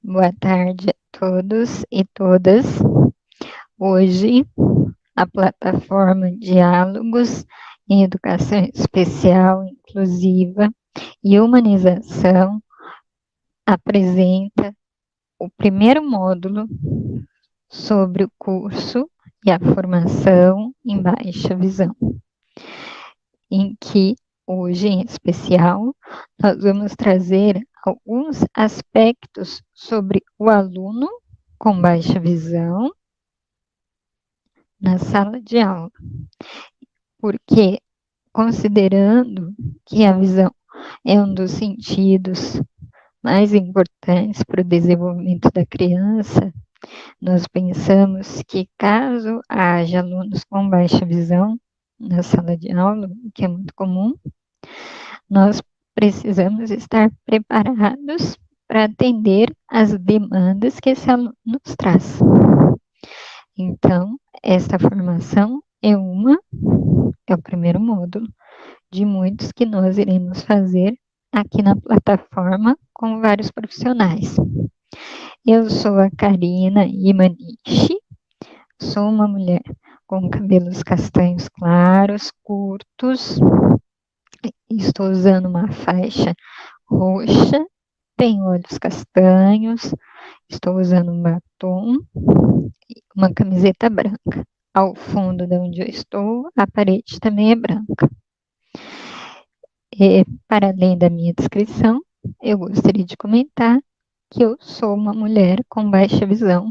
Boa tarde a todos e todas. Hoje, a plataforma Diálogos em Educação Especial, Inclusiva e Humanização apresenta o primeiro módulo sobre o curso e a formação em baixa visão, em que hoje, em especial, nós vamos trazer alguns aspectos sobre o aluno com baixa visão na sala de aula, porque considerando que a visão é um dos sentidos mais importantes para o desenvolvimento da criança, nós pensamos que caso haja alunos com baixa visão na sala de aula, o que é muito comum, nós precisamos estar preparados para atender as demandas que esse aluno nos traz. Então, esta formação é o primeiro módulo de muitos que nós iremos fazer aqui na plataforma com vários profissionais. Eu sou a Karina Imanishi, sou uma mulher com cabelos castanhos claros, curtos, estou usando uma faixa roxa, tenho olhos castanhos, estou usando um batom, uma camiseta branca. Ao fundo de onde eu estou, a parede também é branca. Para além da minha descrição, eu gostaria de comentar que eu sou uma mulher com baixa visão,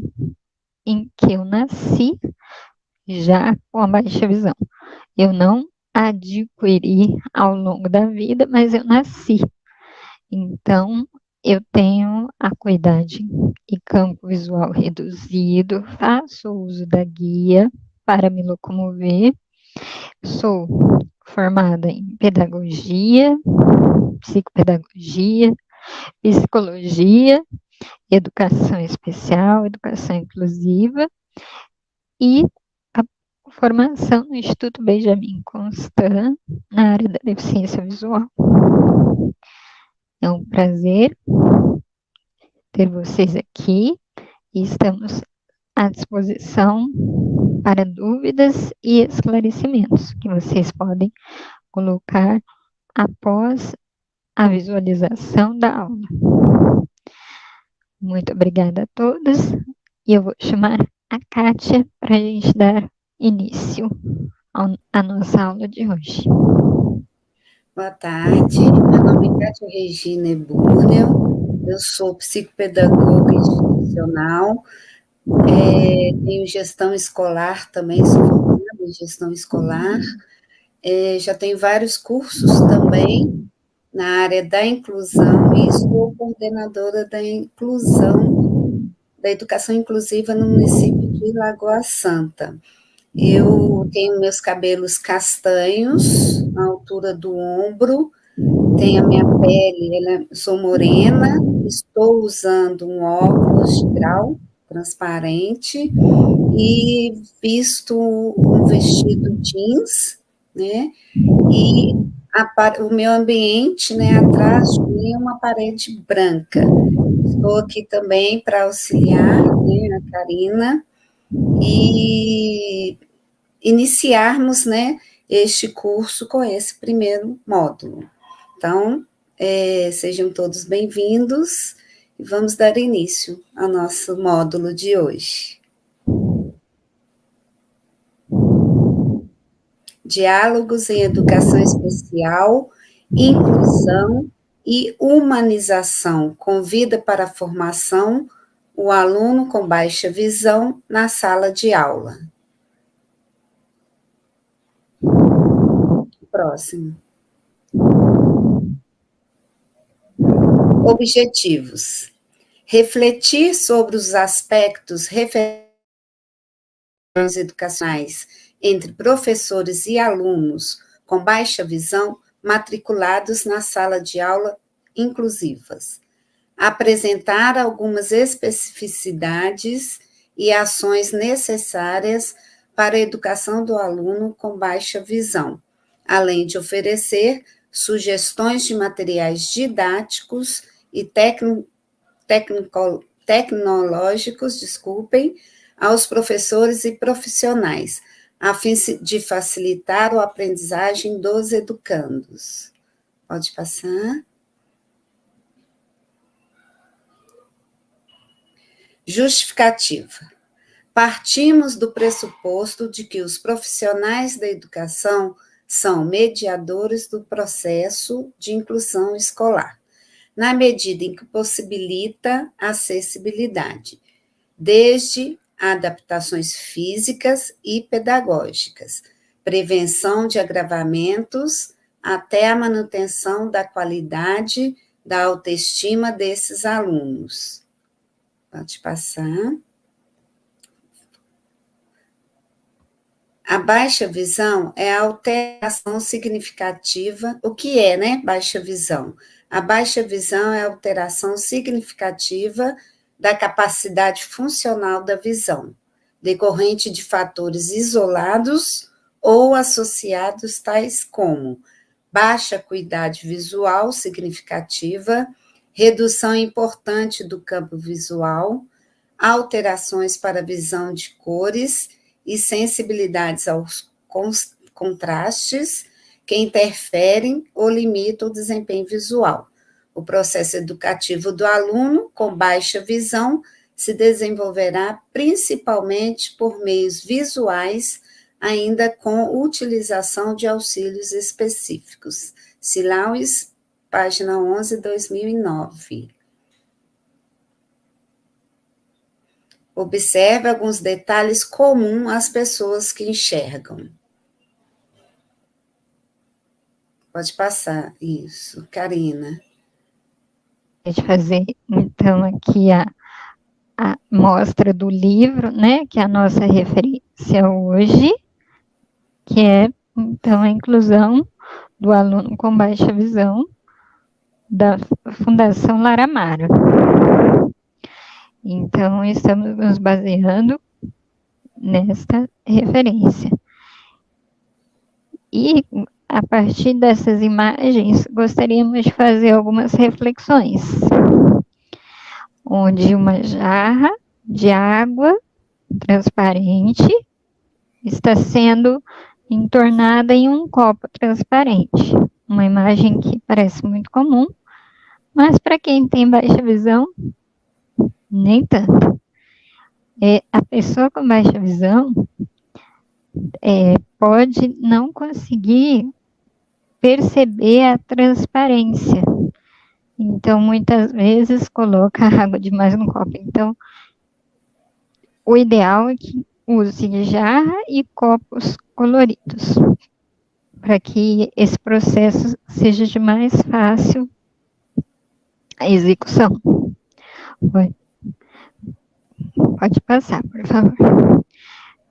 em que eu nasci já com a baixa visão. Eu não adquiri ao longo da vida, mas eu nasci. Então, eu tenho acuidade e campo visual reduzido, faço uso da guia para me locomover, sou formada em pedagogia, psicopedagogia, psicologia, educação especial, educação inclusiva e a formação no Instituto Benjamin Constant na área da deficiência visual. É um prazer ter vocês aqui e estamos à disposição para dúvidas e esclarecimentos que vocês podem colocar após a visualização da aula. Muito obrigada a todos e eu vou chamar a Kátia para a gente dar início à nossa aula de hoje. Boa tarde, meu nome é Kátia Regina Ebúrnio, eu sou psicopedagoga institucional, tenho gestão escolar também, sou formada em gestão escolar, já tenho vários cursos também na área da inclusão e sou coordenadora da inclusão, da educação inclusiva no município de Lagoa Santa. Eu tenho meus cabelos castanhos, na altura do ombro, tenho a minha pele, sou morena, estou usando um óculos de grau transparente e visto um vestido jeans, né? E o meu ambiente, né, atrás de mim é uma parede branca. Estou aqui também para auxiliar, né, a Karina, e iniciarmos, né, este curso com esse primeiro módulo. Então, sejam todos bem-vindos e vamos dar início ao nosso módulo de hoje. Diálogos em Educação Especial, Inclusão e Humanização convida para a formação o aluno com baixa visão na sala de aula. Próximo. Objetivos: refletir sobre os aspectos referentes educacionais entre professores e alunos com baixa visão matriculados na sala de aula inclusivas. Apresentar algumas especificidades e ações necessárias para a educação do aluno com baixa visão, além de oferecer sugestões de materiais didáticos e tecnológicos, desculpem, aos professores e profissionais, a fim de facilitar a aprendizagem dos educandos. Pode passar. Justificativa. Partimos do pressuposto de que os profissionais da educação são mediadores do processo de inclusão escolar, na medida em que possibilita a acessibilidade, desde adaptações físicas e pedagógicas, prevenção de agravamentos, até a manutenção da qualidade da autoestima desses alunos. Pode passar. A baixa visão é a alteração significativa. O que é, né? Baixa visão. A baixa visão é a alteração significativa da capacidade funcional da visão, decorrente de fatores isolados ou associados, tais como baixa acuidade visual significativa, redução importante do campo visual, alterações para a visão de cores e sensibilidades aos contrastes que interferem ou limitam o desempenho visual. O processo educativo do aluno com baixa visão se desenvolverá principalmente por meios visuais, ainda com utilização de auxílios específicos. Silaues, página 11, 2009. Observe alguns detalhes comuns às pessoas que enxergam. Pode passar, isso, Karina. De fazer, então, aqui a mostra do livro, né, que é a nossa referência hoje, que é, então, a inclusão do aluno com baixa visão, da Fundação Lara Amaro. Então, estamos nos baseando nesta referência. E, a partir dessas imagens, gostaríamos de fazer algumas reflexões, onde uma jarra de água transparente está sendo entornada em um copo transparente. Uma imagem que parece muito comum, mas para quem tem baixa visão, nem tanto. A pessoa com baixa visão pode não conseguir perceber a transparência. Então, muitas vezes, coloca água demais no copo. Então, o ideal é que use jarra e copos coloridos, para que esse processo seja de mais fácil execução. Pode passar, por favor.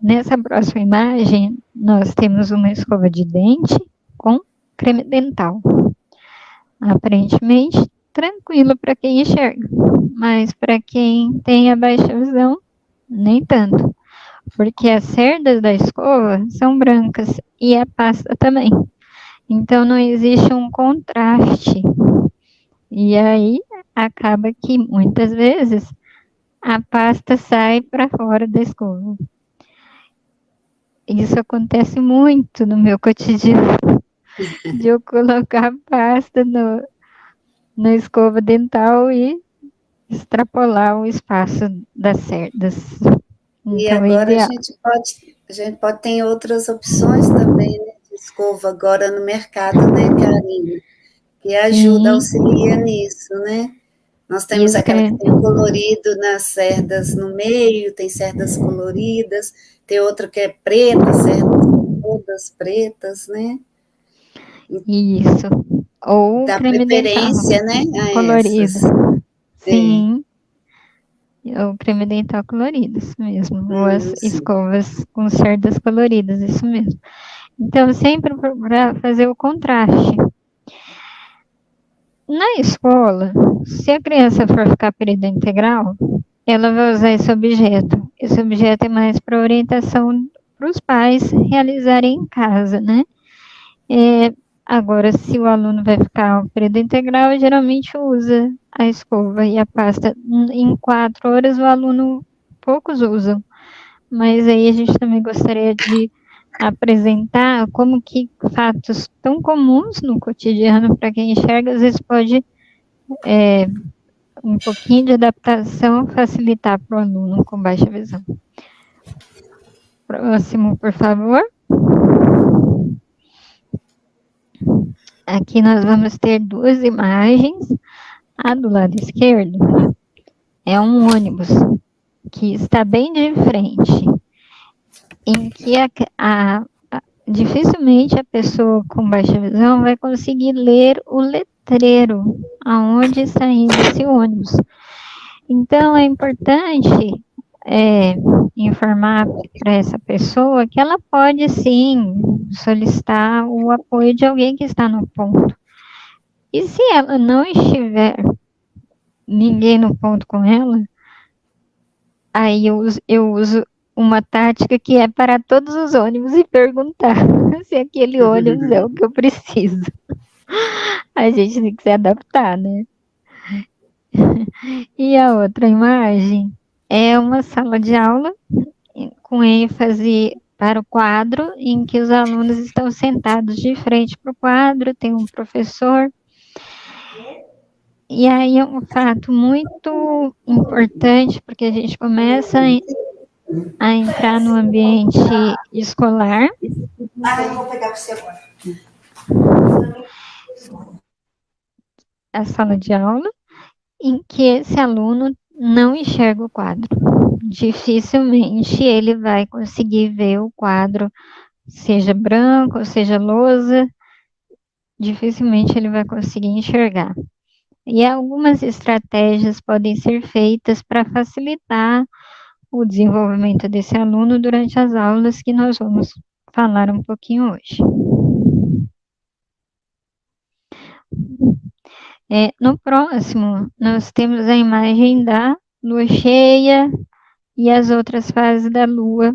Nessa próxima imagem, nós temos uma escova de dente com creme dental. Aparentemente, tranquilo para quem enxerga, mas para quem tem a baixa visão, nem tanto, porque as cerdas da escova são brancas e a pasta também. Então, não existe um contraste. E aí, acaba que, muitas vezes, a pasta sai para fora da escova. Isso acontece muito no meu cotidiano, de eu colocar pasta na escova dental e extrapolar o espaço das cerdas. Então, e agora a gente pode ter outras opções também, né, de escova agora no mercado, né, Karina? Que ajuda, auxilia nisso, né? Nós temos aquela que tem colorido nas cerdas no meio, tem cerdas coloridas, tem outra que é preta, cerdas todas pretas, né? Isso. Ou dá creme preferência, dental, né, colorido. essas. Sim. O creme dental colorido, isso mesmo. Ou as escovas com cerdas coloridas, isso mesmo. Então, sempre para fazer o contraste. Na escola, se a criança for ficar período integral, ela vai usar esse objeto. Esse objeto é mais para orientação para os pais realizarem em casa, né? Agora, se o aluno vai ficar período integral, geralmente usa a escova e a pasta em 4 horas, o aluno poucos usam. Mas aí a gente também gostaria de apresentar como que fatos tão comuns no cotidiano para quem enxerga, às vezes pode um pouquinho de adaptação facilitar para o aluno com baixa visão. Próximo, por favor. Aqui nós vamos ter 2 imagens. A do lado esquerdo é um ônibus que está bem de frente, em que dificilmente a pessoa com baixa visão vai conseguir ler o letreiro aonde está indo esse ônibus. Então é importante informar para essa pessoa que ela pode sim solicitar o apoio de alguém que está no ponto. E se ela não estiver ninguém no ponto com ela, aí eu uso uma tática que é parar todos os ônibus e perguntar se aquele ônibus é o que eu preciso. A gente tem que se adaptar, né? E a outra imagem é uma sala de aula com ênfase para o quadro, em que os alunos estão sentados de frente para o quadro, tem um professor. E aí é um fato muito importante, porque a gente começa a entrar no ambiente escolar. Eu vou pegar para você agora. A sala de aula, em que esse aluno não enxerga o quadro. Dificilmente ele vai conseguir ver o quadro, seja branco, ou seja lousa, dificilmente ele vai conseguir enxergar. E algumas estratégias podem ser feitas para facilitar o desenvolvimento desse aluno durante as aulas que nós vamos falar um pouquinho hoje. No próximo, nós temos a imagem da lua cheia e as outras fases da lua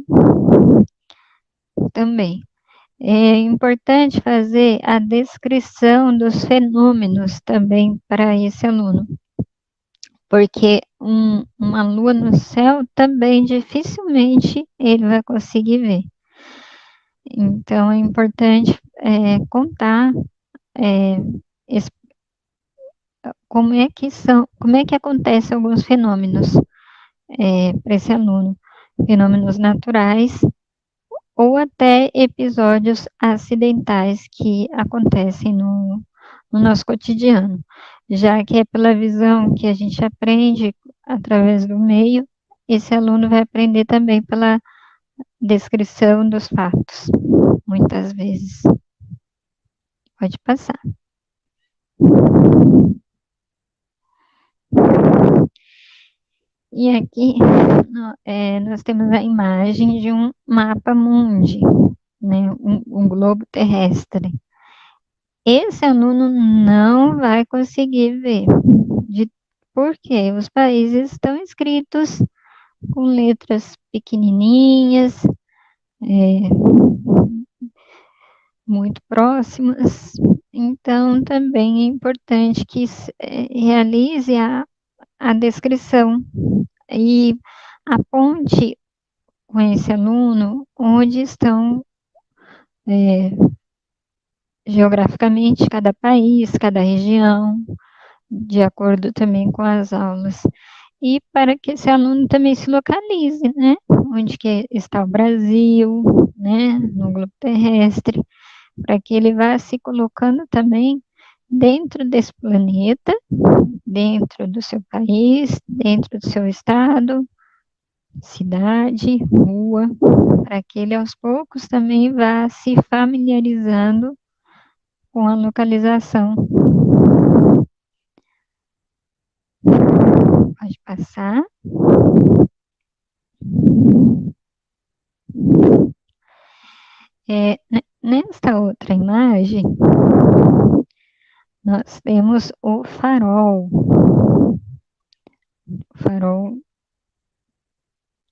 também. É importante fazer a descrição dos fenômenos também para esse aluno, porque uma lua no céu também dificilmente ele vai conseguir ver. Então é importante contar como é que acontecem alguns fenômenos para esse aluno, fenômenos naturais ou até episódios acidentais que acontecem no nosso cotidiano, já que é pela visão que a gente aprende através do meio, esse aluno vai aprender também pela descrição dos fatos, muitas vezes. Pode passar. E aqui nós temos a imagem de um mapa mundi, né, um globo terrestre. Esse aluno não vai conseguir ver, porque os países estão escritos com letras pequenininhas, muito próximas, então também é importante que realize a descrição e aponte com esse aluno onde estão geograficamente cada país, cada região, de acordo também com as aulas. E para que esse aluno também se localize, né? Onde que está o Brasil, né? No globo terrestre, para que ele vá se colocando também dentro desse planeta, dentro do seu país, dentro do seu estado, cidade, rua, para que ele aos poucos também vá se familiarizando com a localização. Pode passar. Nesta outra imagem, nós temos o farol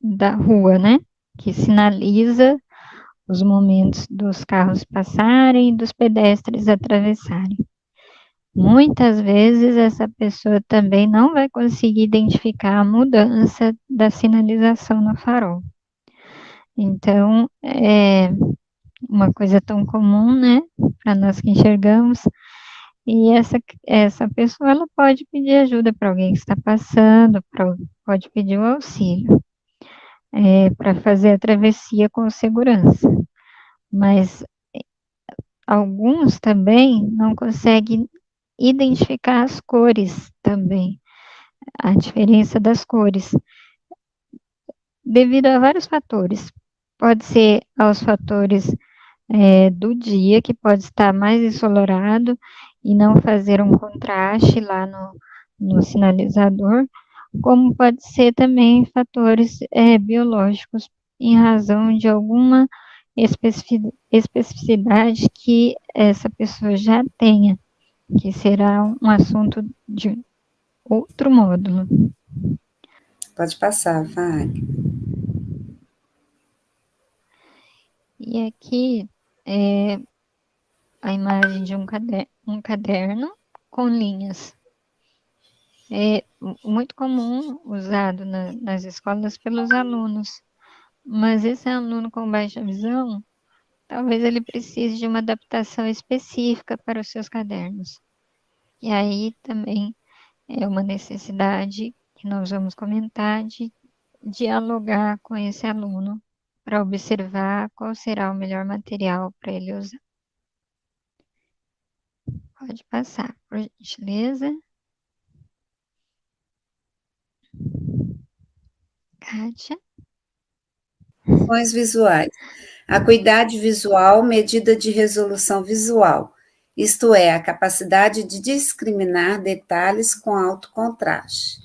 da rua, né? Que sinaliza os momentos dos carros passarem e dos pedestres atravessarem. muitas vezes essa pessoa também não vai conseguir identificar a mudança da sinalização no farol. Então, é uma coisa tão comum, né, para nós que enxergamos, e essa pessoa ela pode pedir ajuda para alguém que está passando, pode pedir o auxílio para fazer a travessia com segurança. Mas alguns também não conseguem identificar as cores também, a diferença das cores, devido a vários fatores. Pode ser aos fatores do dia, que pode estar mais ensolarado e não fazer um contraste lá no sinalizador, como pode ser também fatores biológicos, em razão de alguma especificidade que essa pessoa já tenha, que será um assunto de outro módulo. Pode passar, Wagner. E aqui é a imagem de um caderno com linhas. É muito comum usado nas escolas pelos alunos, mas esse aluno com baixa visão, talvez ele precise de uma adaptação específica para os seus cadernos. E aí também é uma necessidade que nós vamos comentar de dialogar com esse aluno para observar qual será o melhor material para ele usar. Pode passar, por gentileza. Kátia. Funções visuais. Acuidade visual, medida de resolução visual, isto é, a capacidade de discriminar detalhes com alto contraste.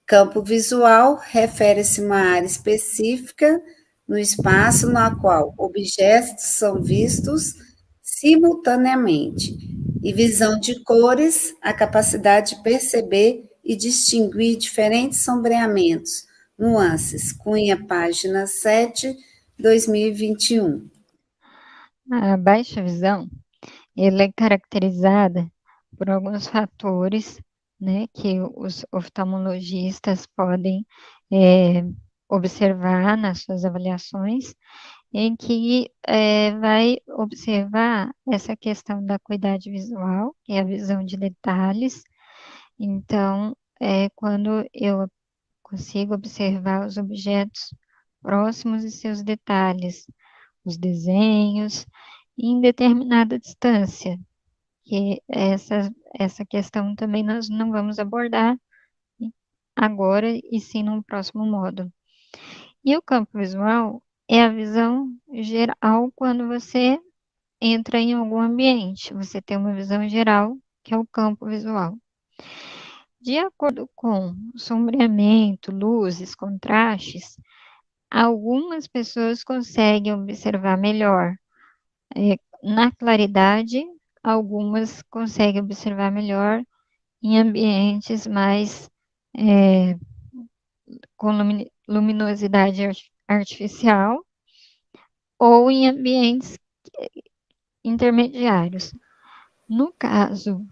Campo visual refere-se a uma área específica no espaço na qual objetos são vistos simultaneamente. E visão de cores, a capacidade de perceber e distinguir diferentes sombreamentos, nuances. Cunha, página 7, 2021. A baixa visão, ela é caracterizada por alguns fatores, né, que os oftalmologistas podem observar nas suas avaliações, em que vai observar essa questão da acuidade visual, que é a visão de detalhes. Então, quando eu consigo observar os objetos próximos e seus detalhes, os desenhos, em determinada distância, que essa questão também nós não vamos abordar agora e sim num próximo módulo. E o campo visual é a visão geral quando você entra em algum ambiente, você tem uma visão geral, que é o campo visual. De acordo com sombreamento, luzes, contrastes, algumas pessoas conseguem observar melhor na claridade, algumas conseguem observar melhor em ambientes mais com luminosidade artificial ou em ambientes intermediários. No caso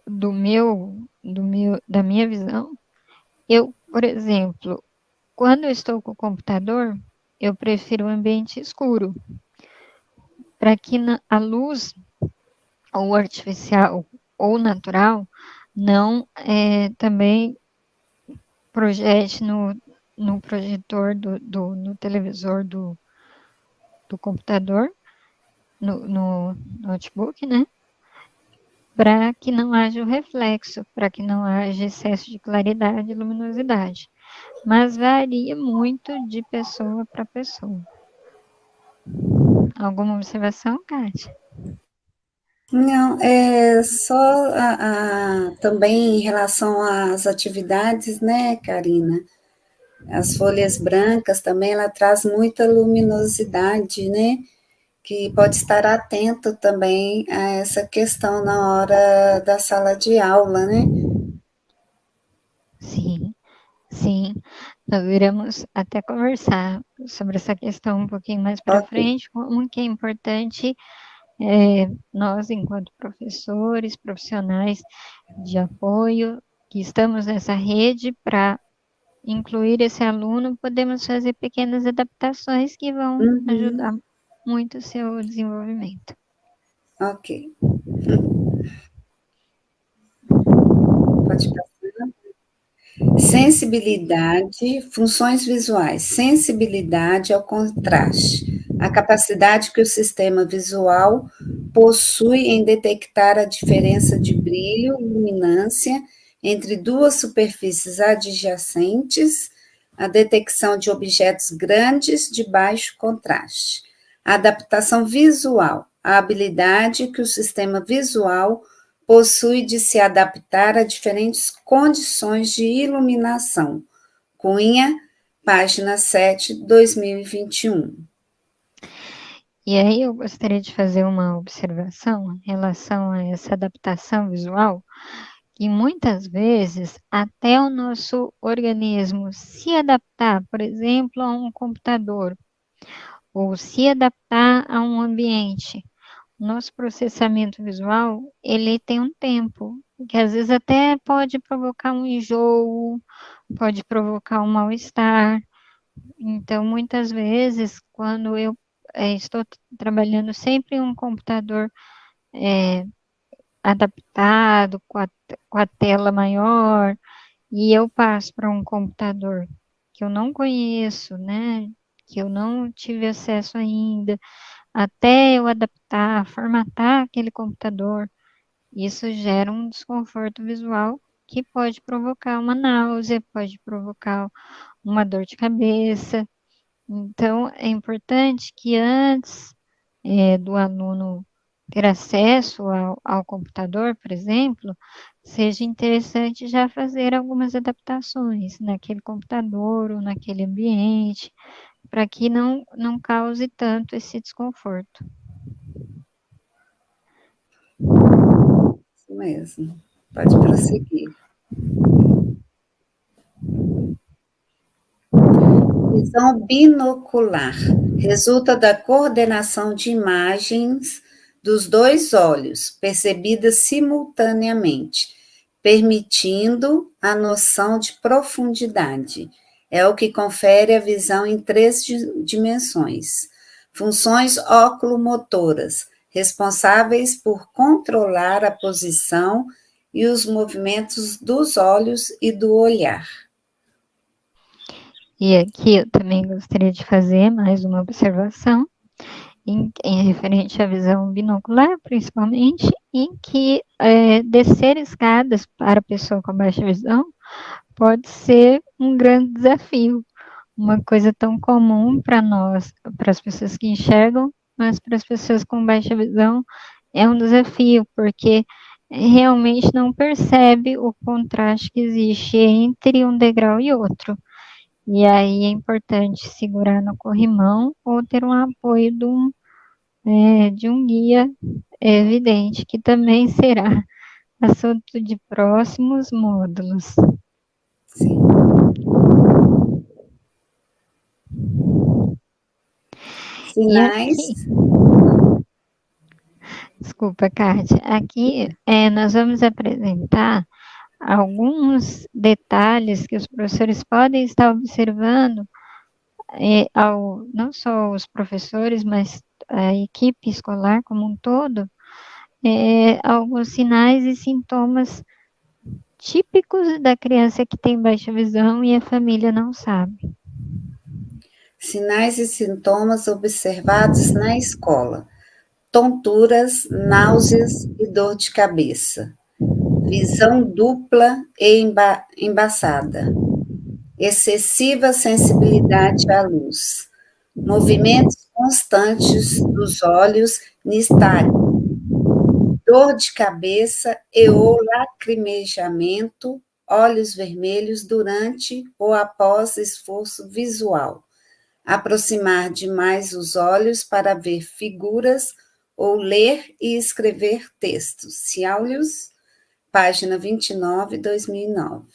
da minha visão, eu, por exemplo, quando eu estou com o computador, eu prefiro um ambiente escuro, para que a luz, ou artificial ou natural, não também projete no projetor no televisor do computador, no notebook, né? Para que não haja o reflexo, para que não haja excesso de claridade e luminosidade. Mas varia muito de pessoa para pessoa. Alguma observação, Kátia? Não, é só também em relação às atividades, né, Karina? As folhas brancas também, ela traz muita luminosidade, né? Que pode estar atento também a essa questão na hora da sala de aula, né? Sim, sim. Nós iremos até conversar sobre essa questão um pouquinho mais para Ok. frente, como que é importante nós, enquanto professores, profissionais de apoio, que estamos nessa rede para incluir esse aluno, podemos fazer pequenas adaptações que vão Uhum. ajudar muito o seu desenvolvimento. Ok. Pode passar. Sensibilidade, funções visuais. Sensibilidade ao contraste. A capacidade que o sistema visual possui em detectar a diferença de brilho e luminância entre duas superfícies adjacentes, a detecção de objetos grandes de baixo contraste. A adaptação visual, a habilidade que o sistema visual possui de se adaptar a diferentes condições de iluminação. Cunha, página 7, 2021. E aí eu gostaria de fazer uma observação em relação a essa adaptação visual, que muitas vezes até o nosso organismo se adaptar, por exemplo, a um computador, ou se adaptar a um ambiente, nosso processamento visual, ele tem um tempo, que às vezes até pode provocar um enjoo, pode provocar um mal-estar. Então, muitas vezes, quando eu estou trabalhando sempre em um computador adaptado, com a tela maior, e eu passo para um computador que eu não conheço, né? Que eu não tive acesso ainda, até eu adaptar, formatar aquele computador, isso gera um desconforto visual que pode provocar uma náusea, pode provocar uma dor de cabeça. Então, é importante que antes do aluno ter acesso ao computador, por exemplo, seja interessante já fazer algumas adaptações naquele computador ou naquele ambiente, para que não cause tanto esse desconforto. Isso mesmo. Pode prosseguir. Visão binocular resulta da coordenação de imagens dos dois olhos, percebidas simultaneamente, permitindo a noção de profundidade. É o que confere a visão em três dimensões. Funções oculomotoras, responsáveis por controlar a posição e os movimentos dos olhos e do olhar. E aqui eu também gostaria de fazer mais uma observação em referente à visão binocular, principalmente, em que descer escadas para a pessoa com baixa visão pode ser um grande desafio, uma coisa tão comum para nós, para as pessoas que enxergam, mas para as pessoas com baixa visão é um desafio, porque realmente não percebe o contraste que existe entre um degrau e outro. E aí é importante segurar no corrimão ou ter um apoio de um guia evidente, que também será assunto de próximos módulos. Sim. E Sinais. aqui, desculpa, Kátia, aqui nós vamos apresentar alguns detalhes que os professores podem estar observando, não só os professores, mas a equipe escolar como um todo, alguns sinais e sintomas típicos da criança que tem baixa visão e a família não sabe. Sinais e sintomas observados na escola: tonturas, náuseas e dor de cabeça, visão dupla e embaçada, excessiva sensibilidade à luz, movimentos constantes dos olhos nistagmos, dor de cabeça e ou lacrimejamento, olhos vermelhos durante ou após esforço visual, aproximar demais os olhos para ver figuras ou ler e escrever textos. Ciáulios, página 29, 2009.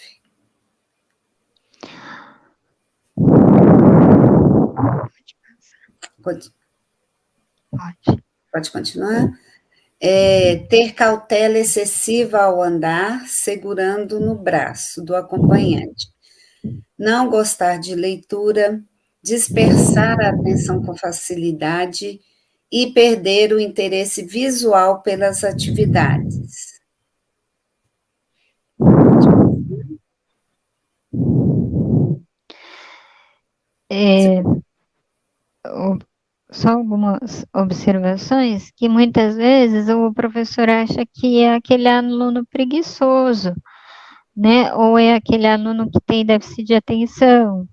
Pode. Pode continuar? Ter cautela excessiva ao andar, segurando no braço do acompanhante. Não gostar de leitura, dispersar a atenção com facilidade e perder o interesse visual pelas atividades. Pode. É, só algumas observações que muitas vezes o professor acha que é aquele aluno preguiçoso, né? Ou é aquele aluno que tem déficit de atenção,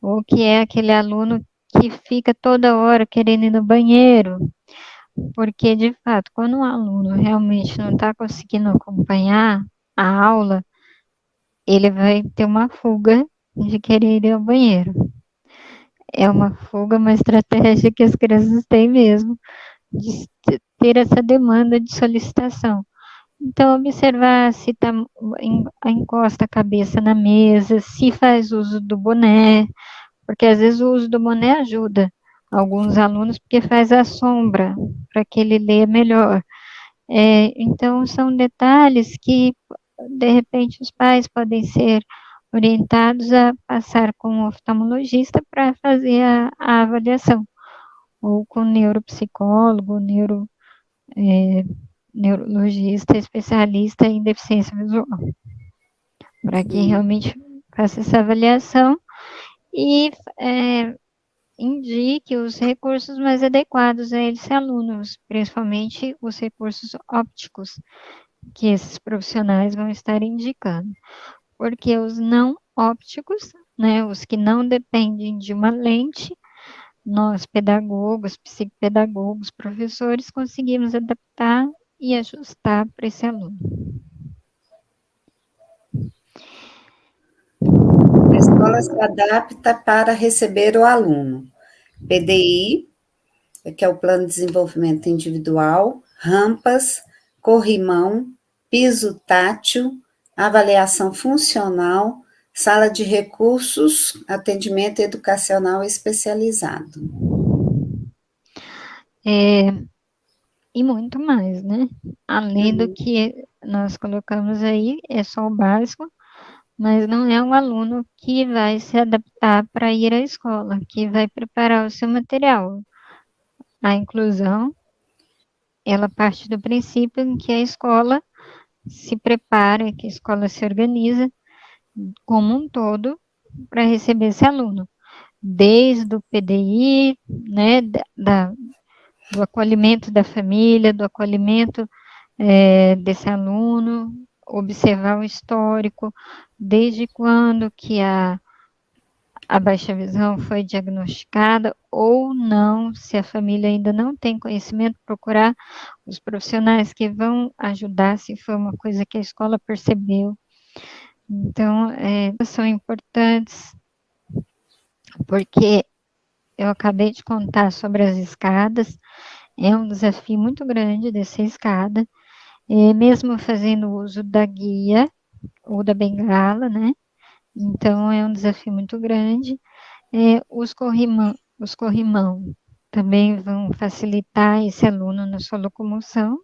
ou que é aquele aluno que fica toda hora querendo ir no banheiro, porque de fato, quando um aluno realmente não está conseguindo acompanhar a aula, ele vai ter uma fuga de querer ir ao banheiro. É uma fuga, uma estratégia que as crianças têm mesmo, de ter essa demanda de solicitação. Então, observar se tá, encosta a cabeça na mesa, se faz uso do boné, porque às vezes o uso do boné ajuda alguns alunos, porque faz a sombra para que ele leia melhor. Então, são detalhes que, de repente, os pais podem ser orientados a passar com o oftalmologista para fazer a avaliação, ou com o neuropsicólogo, neurologista especialista em deficiência visual, para que Sim. realmente faça essa avaliação e indique os recursos mais adequados a esse aluno, principalmente os recursos ópticos que esses profissionais vão estar indicando, porque os não ópticos, né, os que não dependem de uma lente, nós pedagogos, psicopedagogos, professores, conseguimos adaptar e ajustar para esse aluno. A escola se adapta para receber o aluno. PDI, que é o Plano de Desenvolvimento Individual, rampas, corrimão, piso tátil, avaliação funcional, sala de recursos, atendimento educacional especializado. E muito mais, né? Além do que nós colocamos aí, é só o básico, mas não é um aluno que vai se adaptar para ir à escola, que vai preparar o seu material. A inclusão, ela parte do princípio em que a escola se prepara, que a escola se organiza como um todo para receber esse aluno, desde o PDI, né, do acolhimento da família, do acolhimento desse aluno, observar o histórico, desde quando que a baixa visão foi diagnosticada ou não, se a família ainda não tem conhecimento, procurar os profissionais que vão ajudar, se foi uma coisa que a escola percebeu. Então, são importantes, porque eu acabei de contar sobre as escadas, é um desafio muito grande descer a escada, mesmo fazendo uso da guia ou da bengala, né? Então, é um desafio muito grande. Os corrimão também vão facilitar esse aluno na sua locomoção.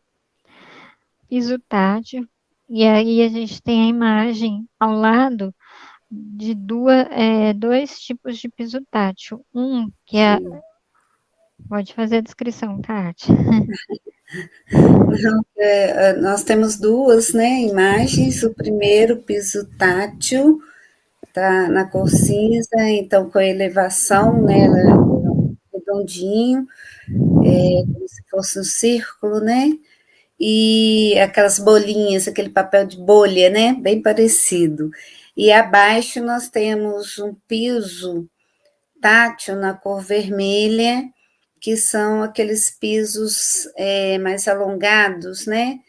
Piso tátil, e aí a gente tem a imagem ao lado de dois tipos de piso tátil. Um que é. Pode fazer a descrição, Kátia. Não, nós temos duas, né, imagens. O primeiro, piso tátil, tá na cor cinza, então com elevação, né, ela é redondinho, como se fosse um círculo, né, e aquelas bolinhas, aquele papel de bolha, né, bem parecido. E abaixo nós temos um piso tátil na cor vermelha, que são aqueles pisos mais alongados, né,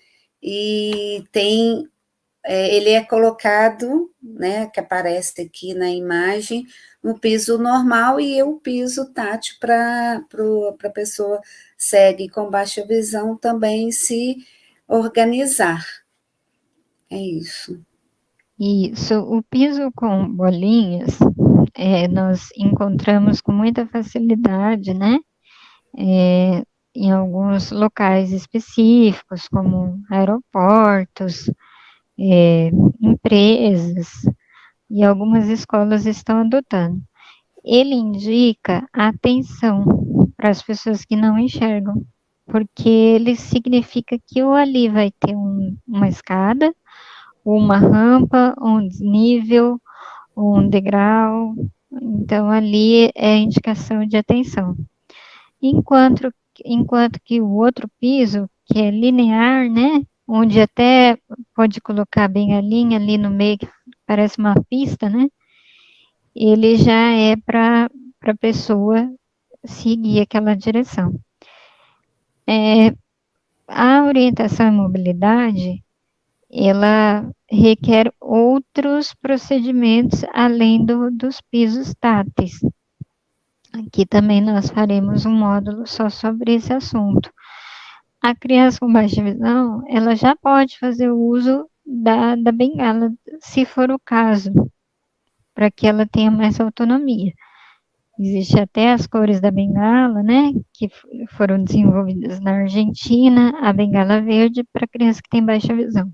e tem ele é colocado, né, que aparece aqui na imagem, no piso normal e o piso tátil para a pessoa cega e com baixa visão também se organizar. É isso. Isso, o piso com bolinhas, nós encontramos com muita facilidade, né? em alguns locais específicos, como aeroportos, empresas, e algumas escolas estão adotando. Ele indica atenção para as pessoas que não enxergam, porque ele significa que ou ali vai ter uma escada, uma rampa, um desnível, um degrau. Então, ali é indicação de atenção. Enquanto, enquanto que o outro piso, que é linear, né? Onde até pode colocar bem a linha ali no meio, que parece uma pista, né? Ele já é para a pessoa seguir aquela direção. A orientação à mobilidade, ela requer outros procedimentos além dos pisos táteis. Aqui também nós faremos um módulo só sobre esse assunto. A criança com baixa visão, ela já pode fazer o uso da bengala, se for o caso, para que ela tenha mais autonomia. Existe até as cores da bengala, né, que foram desenvolvidas na Argentina, a bengala verde para criança que tem baixa visão.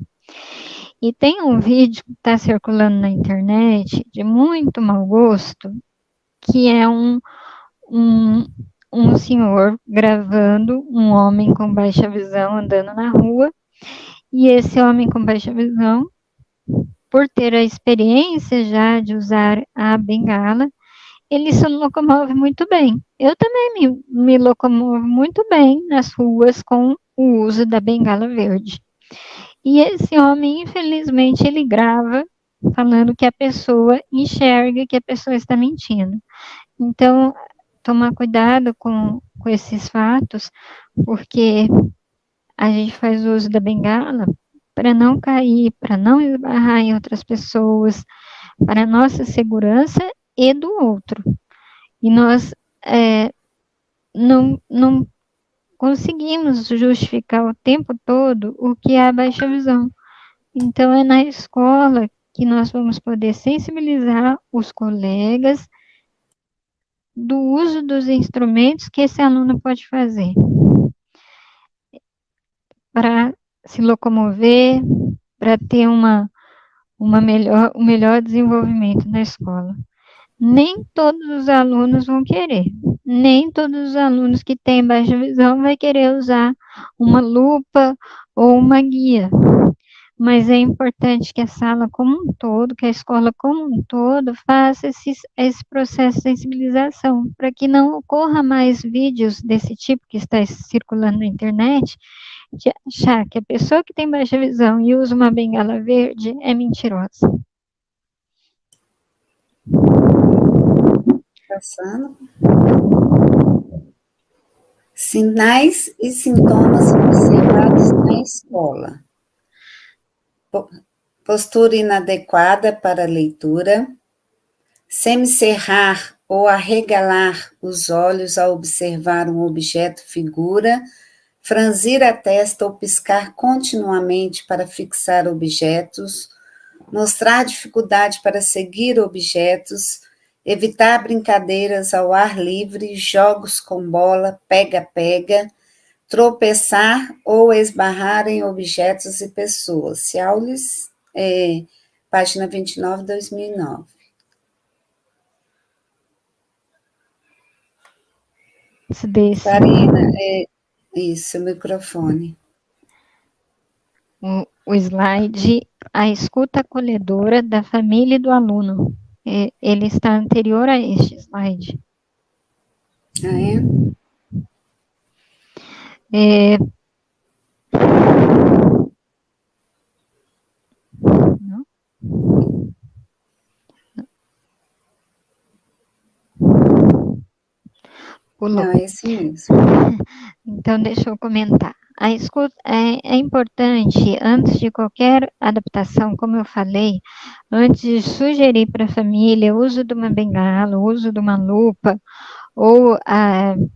E tem um vídeo que está circulando na internet de muito mau gosto, que é um, um senhor gravando um homem com baixa visão andando na rua, e esse homem com baixa visão, por ter a experiência já de usar a bengala, ele se locomove muito bem. Eu também me locomovo muito bem nas ruas com o uso da bengala verde. E esse homem, infelizmente, ele grava falando que a pessoa enxerga que a pessoa está mentindo. Então, tomar cuidado com esses fatos, porque a gente faz uso da bengala para não cair, para não esbarrar em outras pessoas, para a nossa segurança e do outro. E nós não conseguimos justificar o tempo todo o que é a baixa visão. Então, é na escola que nós vamos poder sensibilizar os colegas do uso dos instrumentos que esse aluno pode fazer para se locomover, para ter um melhor desenvolvimento na escola. Nem todos os alunos vão querer, nem todos os alunos que têm baixa visão vai querer usar uma lupa ou uma guia, mas é importante que a sala como um todo, que a escola como um todo, faça esse processo de sensibilização, para que não ocorra mais vídeos desse tipo que está circulando na internet, de achar que a pessoa que tem baixa visão e usa uma bengala verde é mentirosa. Passando. Sinais e sintomas observados na escola. Postura inadequada para a leitura, semicerrar ou arregalar os olhos ao observar um objeto, figura, franzir a testa ou piscar continuamente para fixar objetos, mostrar dificuldade para seguir objetos, evitar brincadeiras ao ar livre, jogos com bola, pega-pega, tropeçar ou esbarrar em objetos e pessoas. Ciaulis, página 29, 2009. Karina, isso, microfone. O slide, a escuta acolhedora da família e do aluno. Ele está anterior a este slide. Ah, é? Não? Pulou. Não, é esse mesmo. Então, deixa eu comentar. A escuta é importante, antes de qualquer adaptação, como eu falei, antes de sugerir para a família o uso de uma bengala, o uso de uma lupa, ou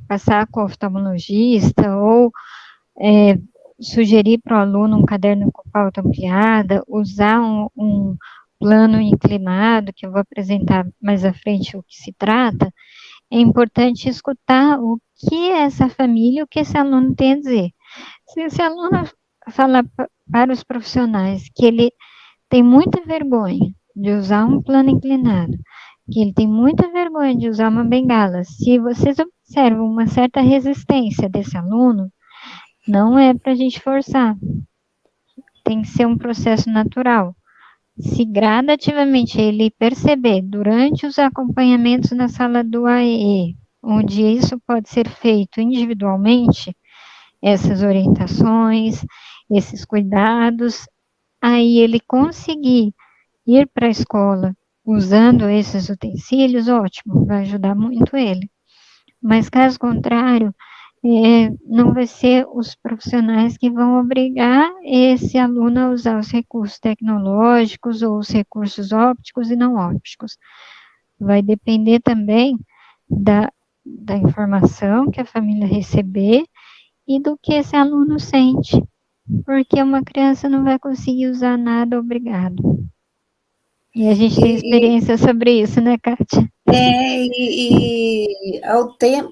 passar com o oftalmologista, ou sugerir para o aluno um caderno com pauta ampliada, usar um plano inclinado, que eu vou apresentar mais à frente o que se trata, é importante escutar o que essa família, o que esse aluno tem a dizer. Se esse aluno falar para os profissionais que ele tem muita vergonha de usar um plano inclinado, que ele tem muita vergonha de usar uma bengala, se vocês observam uma certa resistência desse aluno, não é para a gente forçar, tem que ser um processo natural. Se gradativamente ele perceber durante os acompanhamentos na sala do AE, onde isso pode ser feito individualmente, essas orientações, esses cuidados, aí ele conseguir ir para a escola usando esses utensílios, ótimo, vai ajudar muito ele. Mas caso contrário, não vai ser os profissionais que vão obrigar esse aluno a usar os recursos tecnológicos ou os recursos ópticos e não ópticos. Vai depender também da informação que a família receber e do que esse aluno sente, porque uma criança não vai conseguir usar nada obrigado. E a gente tem experiência sobre isso, né, Kátia?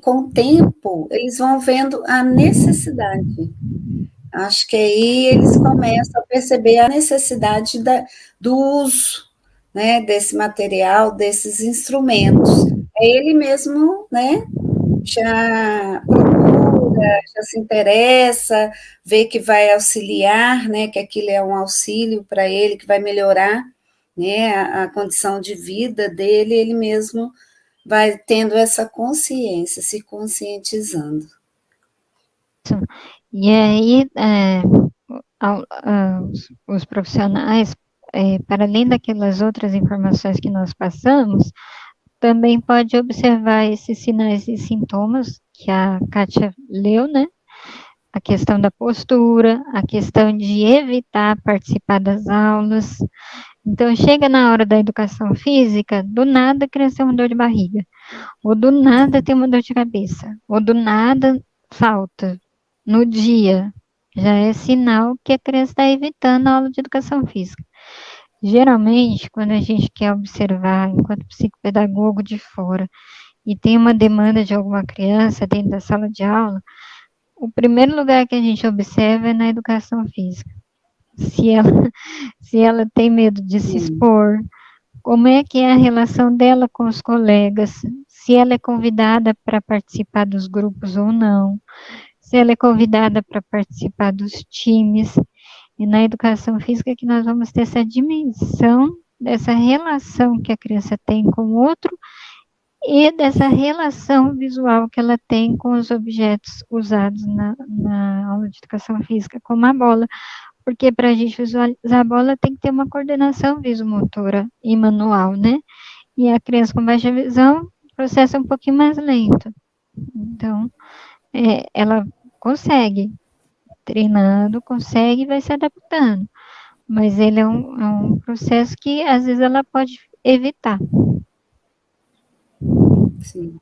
Com o tempo, eles vão vendo a necessidade. Acho que aí eles começam a perceber a necessidade do uso, né, desse material, desses instrumentos. Aí ele mesmo, né, já procura, já se interessa, vê que vai auxiliar, né, que aquilo é um auxílio para ele, que vai melhorar, né, a condição de vida dele, ele mesmo vai tendo essa consciência, se conscientizando. E aí, os profissionais, para além daquelas outras informações que nós passamos, também pode observar esses sinais e sintomas que a Kátia leu, né? A questão da postura, a questão de evitar participar das aulas. Então, chega na hora da educação física, do nada a criança tem uma dor de barriga, ou do nada tem uma dor de cabeça, ou do nada falta no dia. Já é sinal que a criança está evitando a aula de educação física. Geralmente, quando a gente quer observar, enquanto psicopedagogo de fora, e tem uma demanda de alguma criança dentro da sala de aula, o primeiro lugar que a gente observa é na educação física. Se ela, se ela tem medo de se expor, como é que é a relação dela com os colegas, se ela é convidada para participar dos grupos ou não, se ela é convidada para participar dos times. E na educação física que nós vamos ter essa dimensão dessa relação que a criança tem com o outro e dessa relação visual que ela tem com os objetos usados na aula de educação física, como a bola. Porque para a gente visualizar a bola tem que ter uma coordenação visomotora e manual, né? E a criança com baixa visão processa um pouquinho mais lento. Então, ela consegue, treinando, consegue e vai se adaptando. Mas ele é um processo que às vezes ela pode evitar. Sim.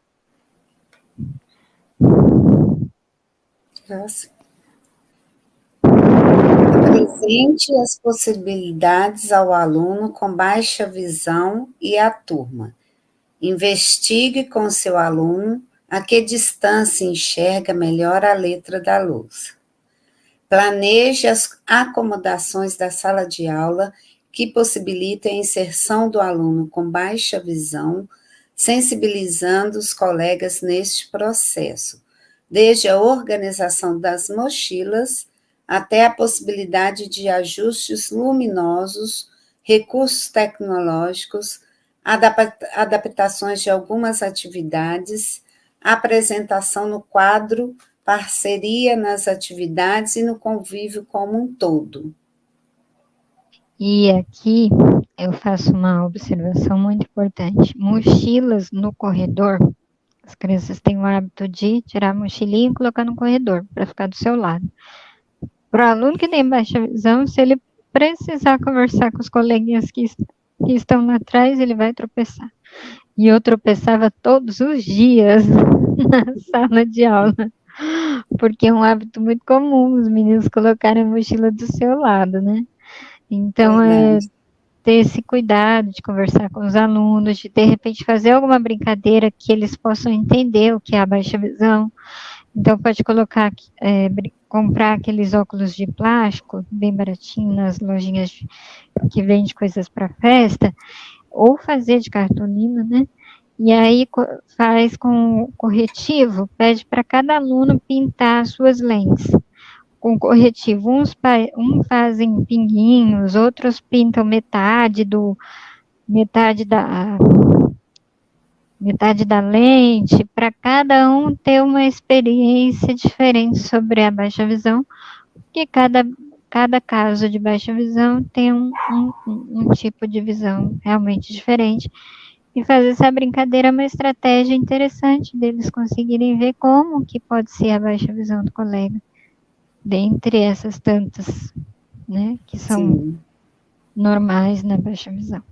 Nossa. Apresente as possibilidades ao aluno com baixa visão e à turma. Investigue com seu aluno a que distância enxerga melhor a letra da lousa. Planeje as acomodações da sala de aula que possibilitem a inserção do aluno com baixa visão, sensibilizando os colegas neste processo, desde a organização das mochilas até a possibilidade de ajustes luminosos, recursos tecnológicos, adaptações de algumas atividades, apresentação no quadro, parceria nas atividades e no convívio como um todo. E aqui eu faço uma observação muito importante. Mochilas no corredor, as crianças têm o hábito de tirar a mochilinha e colocar no corredor, para ficar do seu lado. Para o aluno que tem baixa visão, se ele precisar conversar com os coleguinhas que estão lá atrás, ele vai tropeçar. E eu tropeçava todos os dias na sala de aula, porque é um hábito muito comum os meninos colocarem a mochila do seu lado, né? Então, ter esse cuidado de conversar com os alunos, de repente fazer alguma brincadeira que eles possam entender o que é a baixa visão. Então, pode colocar, comprar aqueles óculos de plástico, bem baratinho, nas lojinhas que vende coisas para festa, ou fazer de cartolina, né? E aí faz com corretivo, pede para cada aluno pintar as suas lentes com corretivo. Uns fazem pinguinhos, outros pintam metade da metade da lente, para cada um ter uma experiência diferente sobre a baixa visão, porque cada caso de baixa visão tem um tipo de visão realmente diferente. E fazer essa brincadeira é uma estratégia interessante deles conseguirem ver como que pode ser a baixa visão do colega, dentre essas tantas, né, que são Sim. normais na baixa visão.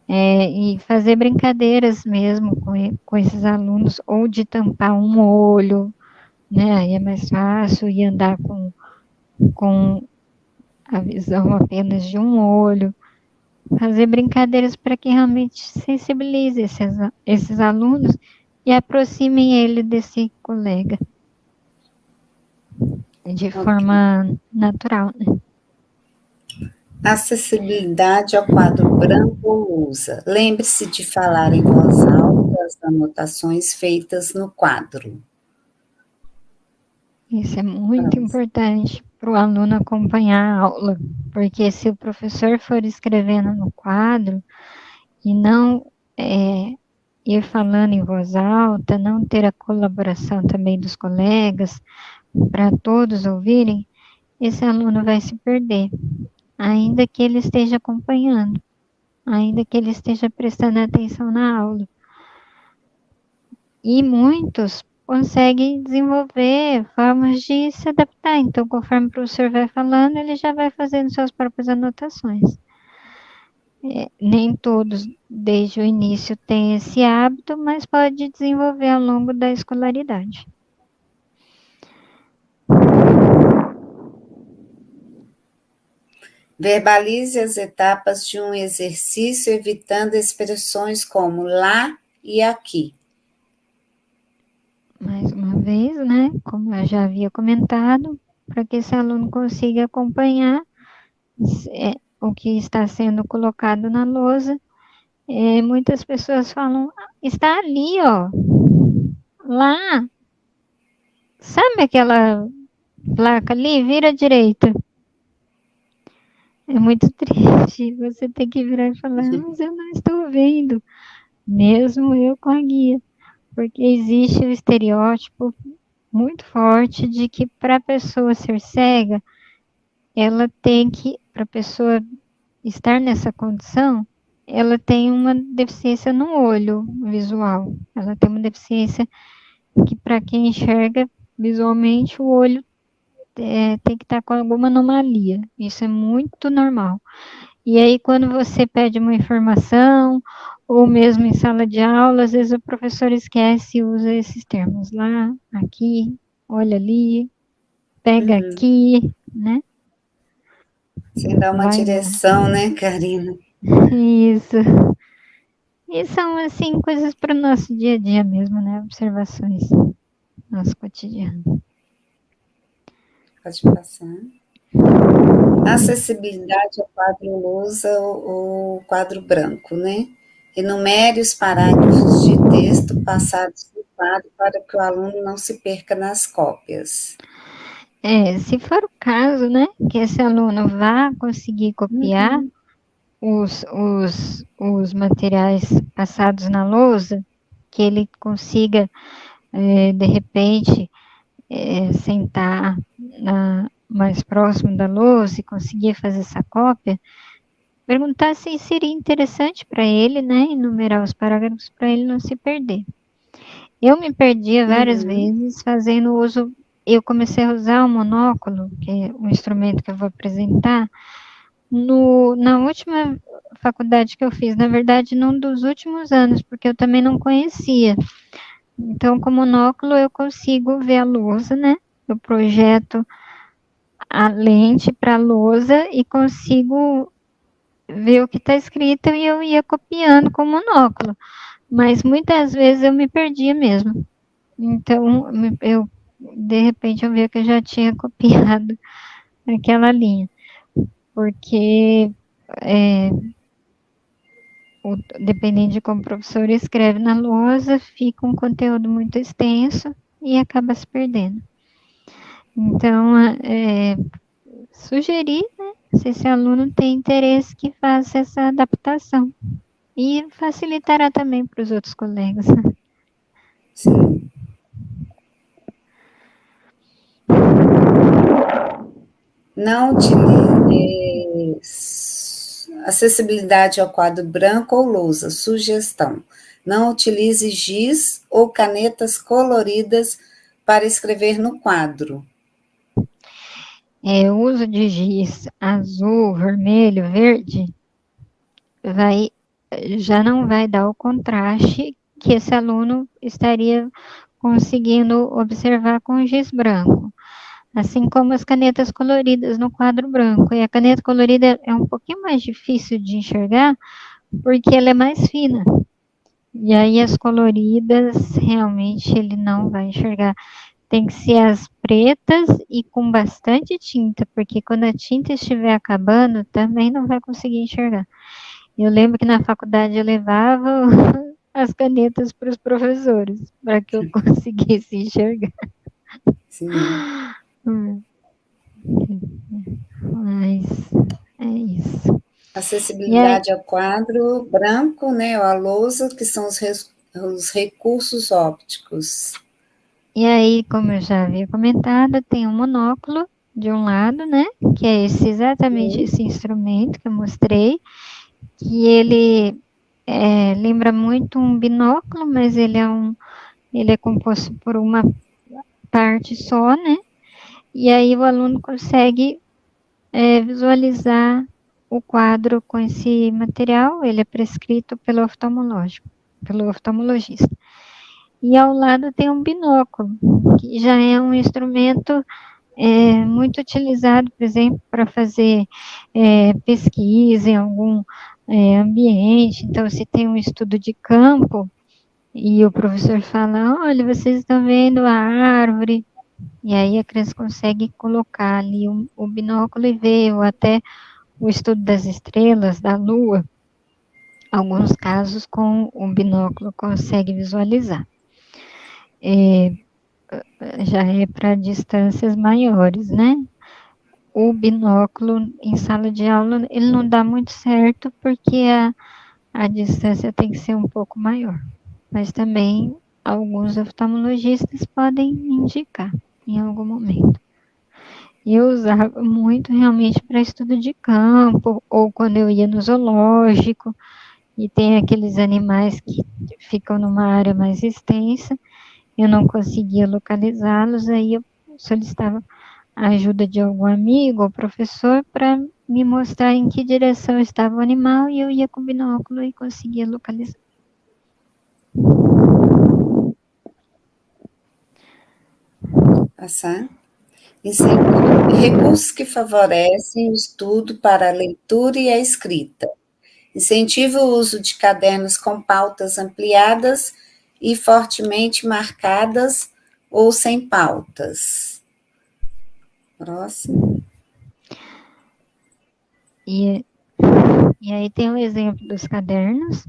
E fazer brincadeiras mesmo com esses alunos, ou de tampar um olho, né, aí é mais fácil, e andar com a visão apenas de um olho, fazer brincadeiras para que realmente sensibilize esses alunos e aproximem ele desse colega de forma natural, né? Acessibilidade ao quadro branco ou lousa. Lembre-se de falar em voz alta as anotações feitas no quadro. Isso é muito Vamos. importante para o aluno acompanhar a aula, porque se o professor for escrevendo no quadro e não ir falando em voz alta, não ter a colaboração também dos colegas para todos ouvirem, esse aluno vai se perder, ainda que ele esteja acompanhando, ainda que ele esteja prestando atenção na aula. E muitos conseguem desenvolver formas de se adaptar. Então, conforme o professor vai falando, ele já vai fazendo suas próprias anotações. Nem todos, desde o início, têm esse hábito, mas pode desenvolver ao longo da escolaridade. Verbalize as etapas de um exercício, evitando expressões como lá e aqui. Mais uma vez, né? Como eu já havia comentado, para que esse aluno consiga acompanhar o que está sendo colocado na lousa. Muitas pessoas falam, está ali, ó, lá. Sabe aquela placa ali? Vira à direita. É muito triste. Você tem que virar e falar, mas eu não estou vendo. Mesmo eu com a guia. Porque existe o estereótipo muito forte de que para a pessoa ser cega, ela tem que, para a pessoa estar nessa condição, ela tem uma deficiência no olho visual. Ela tem uma deficiência que, para quem enxerga visualmente, o olho tem que estar com alguma anomalia. Isso é muito normal. E aí, quando você pede uma informação, ou mesmo em sala de aula, às vezes o professor esquece e usa esses termos lá, aqui, olha ali, pega aqui, né? Sem dar uma Vai lá. direção, né, Karina? Isso. E são, assim, coisas para o nosso dia a dia mesmo, né? Observações do nosso cotidiano. Pode passar. Acessibilidade ao quadro lousa ou quadro branco, né? Enumere os parágrafos de texto passados no quadro para que o aluno não se perca nas cópias. Se for o caso, né, que esse aluno vá conseguir copiar os materiais passados na lousa, que ele consiga, de repente, sentar mais próximo da lousa e conseguir fazer essa cópia, perguntar se seria interessante para ele, né, enumerar os parágrafos para ele não se perder. Eu me perdia várias vezes fazendo uso. Eu comecei a usar o monóculo, que é o instrumento que eu vou apresentar, na última faculdade que eu fiz, na verdade, num dos últimos anos, porque eu também não conhecia. Então, com monóculo, eu consigo ver a lousa, né? Eu projeto a lente para a lousa e consigo ver o que está escrito e eu ia copiando com monóculo. Mas muitas vezes eu me perdia mesmo. Então, eu, de repente, eu via que eu já tinha copiado aquela linha. Porque, é, dependendo de como o professor escreve na lousa, fica um conteúdo muito extenso e acaba se perdendo. Então, sugerir, né, se esse aluno tem interesse, que faça essa adaptação. E facilitará também para os outros colegas. Sim. Não utilize acessibilidade ao quadro branco ou lousa. Sugestão: não utilize giz ou canetas coloridas para escrever no quadro. O uso de giz azul, vermelho, verde já não vai dar o contraste que esse aluno estaria conseguindo observar com o giz branco. Assim como as canetas coloridas no quadro branco. E a caneta colorida é um pouquinho mais difícil de enxergar, porque ela é mais fina. E aí as coloridas, realmente, ele não vai enxergar. Tem que ser as pretas e com bastante tinta, porque quando a tinta estiver acabando, também não vai conseguir enxergar. Eu lembro que na faculdade eu levava as canetas para os professores, para que eu conseguisse enxergar. Sim. Mas é isso. E aí, Acessibilidade ao quadro branco, né, ou à lousa, que são os recursos ópticos. e aí, como eu já havia comentado, tem um monóculo de um lado, né? Que é exatamente Sim. esse instrumento que eu mostrei, que ele lembra muito um binóculo, mas ele é composto por uma parte só, né? E aí o aluno consegue visualizar o quadro com esse material, ele é prescrito pelo oftalmologista. E ao lado tem um binóculo, que já é um instrumento muito utilizado, por exemplo, para fazer pesquisa em algum ambiente. Então, se tem um estudo de campo e o professor fala: olha, vocês estão vendo a árvore, e aí a criança consegue colocar ali o binóculo e ver, ou até o estudo das estrelas, da lua, alguns casos com o binóculo consegue visualizar. Já é para distâncias maiores, né? O binóculo em sala de aula, ele não dá muito certo porque a distância tem que ser um pouco maior. Mas também alguns oftalmologistas podem indicar em algum momento. Eu usava muito realmente para estudo de campo, ou quando eu ia no zoológico, e tem aqueles animais que ficam numa área mais extensa, eu não conseguia localizá-los, aí eu solicitava a ajuda de algum amigo ou professor para me mostrar em que direção estava o animal e eu ia com o binóculo e conseguia localizar. Passar. Recursos que favorecem o estudo para a leitura e a escrita. Incentiva o uso de cadernos com pautas ampliadas e fortemente marcadas ou sem pautas. Próximo. E, e aí tem o exemplo dos cadernos.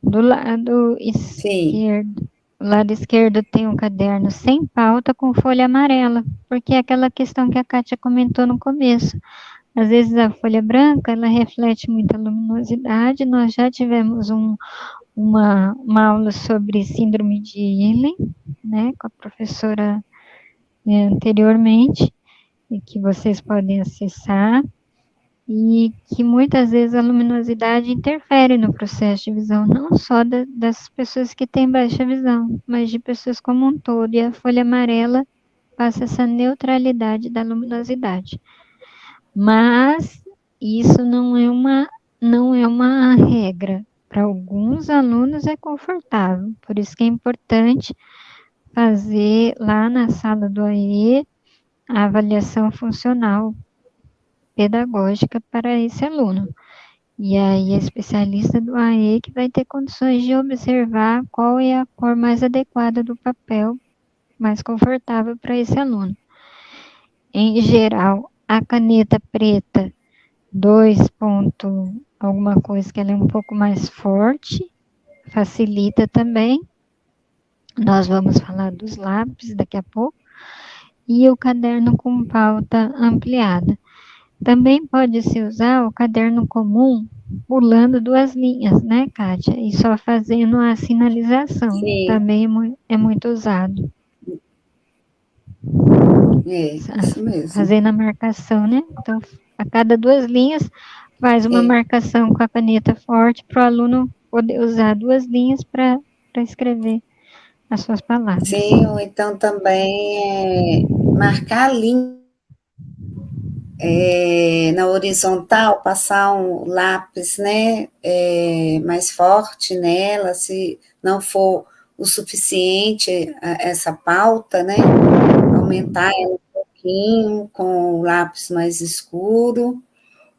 Do lado Sim. esquerdo, o lado esquerdo tem um caderno sem pauta com folha amarela, porque é aquela questão que a Kátia comentou no começo. Às vezes a folha branca, ela reflete muita luminosidade. Nós já tivemos uma aula sobre síndrome de Ewing, né, com a professora anteriormente, e que vocês podem acessar, e que muitas vezes a luminosidade interfere no processo de visão, não só das pessoas que têm baixa visão, mas de pessoas como um todo, e a folha amarela passa essa neutralidade da luminosidade. Mas isso não é uma regra. Para alguns alunos é confortável, por isso que é importante fazer lá na sala do AE a avaliação funcional pedagógica para esse aluno. E aí, a especialista do AE que vai ter condições de observar qual é a cor mais adequada do papel, mais confortável para esse aluno. Em geral, a caneta preta 2 ponto alguma coisa que ela é um pouco mais forte, facilita também. Nós vamos falar dos lápis daqui a pouco. E o caderno com pauta ampliada. Também pode-se usar o caderno comum pulando 2 linhas, né, Kátia? E só fazendo a sinalização. Sim, Também é muito usado. isso mesmo. Fazendo a marcação, né? Então, a cada 2 linhas, faz uma É, marcação com a caneta forte para o aluno poder usar 2 linhas para escrever as suas palavras. sim, ou então também marcar a linha na horizontal, passar um lápis, né, mais forte nela, se não for o suficiente essa pauta, né, aumentar ela um pouquinho com o lápis mais escuro.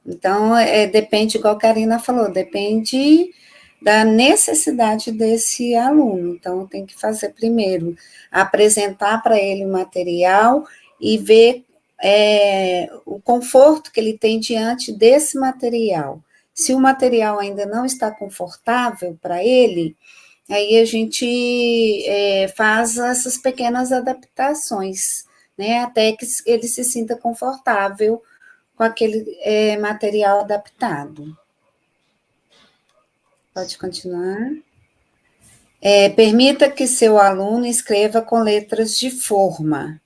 Então, depende, igual a Karina falou, depende da necessidade desse aluno. Então, tem que fazer primeiro, apresentar para ele o material e ver o conforto que ele tem diante desse material. Se o material ainda não está confortável para ele, aí a gente faz essas pequenas adaptações, né, até que ele se sinta confortável com aquele material adaptado. Pode continuar. Permita que seu aluno escreva com letras de forma,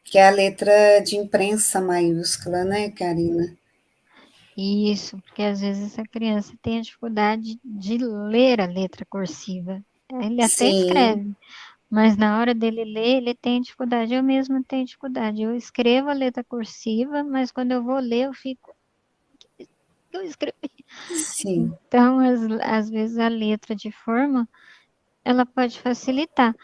que é a letra de imprensa maiúscula, né, Karina? Isso, porque às vezes a criança tem a dificuldade de ler a letra cursiva. Ele até Sim, escreve, mas na hora dele ler, ele tem dificuldade. Eu mesma tenho dificuldade. Eu escrevo a letra cursiva, mas quando eu vou ler, eu fico. O que eu escrevi? sim. Então, às vezes, a letra de forma, ela pode facilitar.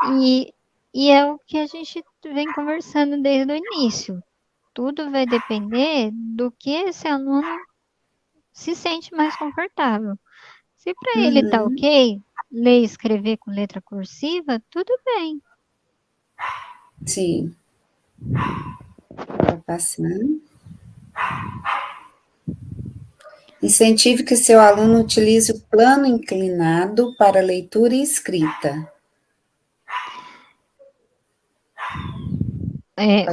E, e é o que a gente vem conversando desde o início. Tudo vai depender do que esse aluno se sente mais confortável. Se para ele tá Uhum, ok, ler e escrever com letra cursiva, tudo bem. sim. Pode passar. Incentive que seu aluno utilize o plano inclinado para leitura e escrita.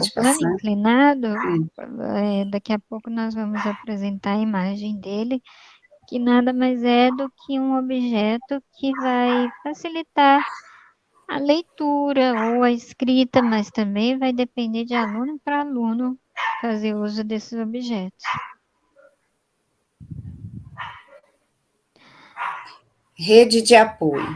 O Pode plano passar. inclinado, É. daqui a pouco nós vamos apresentar a imagem dele, que nada mais é do que um objeto que vai facilitar a leitura ou a escrita, mas também vai depender de aluno para aluno fazer uso desses objetos. Rede de apoio.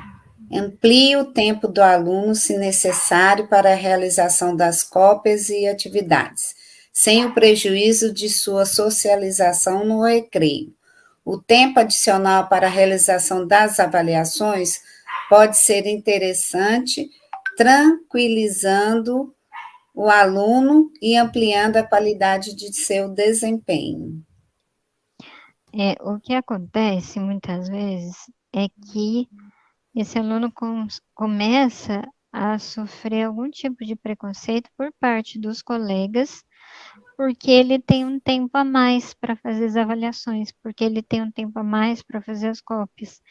Amplie o tempo do aluno, se necessário, para a realização das cópias e atividades, sem o prejuízo de sua socialização no recreio. O tempo adicional para a realização das avaliações pode ser interessante, tranquilizando o aluno e ampliando a qualidade de seu desempenho. O que acontece muitas vezes é que esse aluno começa a sofrer algum tipo de preconceito por parte dos colegas, porque ele tem um tempo a mais para fazer as avaliações, porque ele tem um tempo a mais para fazer as cópias.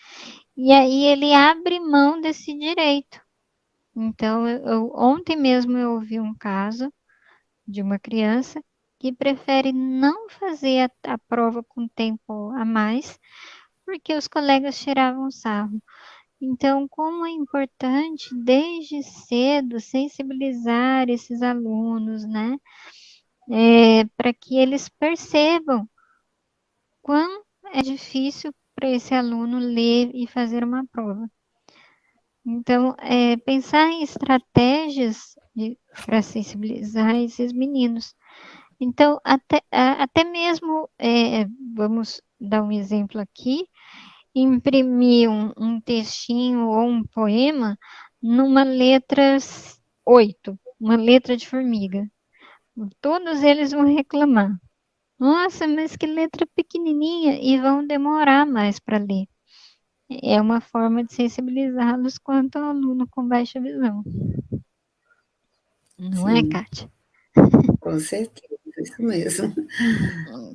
E aí ele abre mão desse direito. Então, ontem mesmo eu ouvi um caso de uma criança que prefere não fazer a prova com tempo a mais, porque os colegas tiravam sarro. Então, como é importante desde cedo sensibilizar esses alunos, né? Para que eles percebam quão é difícil para esse aluno ler e fazer uma prova. Então, pensar em estratégias para sensibilizar esses meninos. Então, até mesmo, vamos dar um exemplo aqui, imprimir um textinho ou um poema numa letra 8, uma letra de formiga. Todos eles vão reclamar. Nossa, mas que letra pequenininha! E vão demorar mais para ler. É uma forma de sensibilizá-los quanto ao aluno com baixa visão. Não é, Sim, Kátia? com certeza, isso mesmo.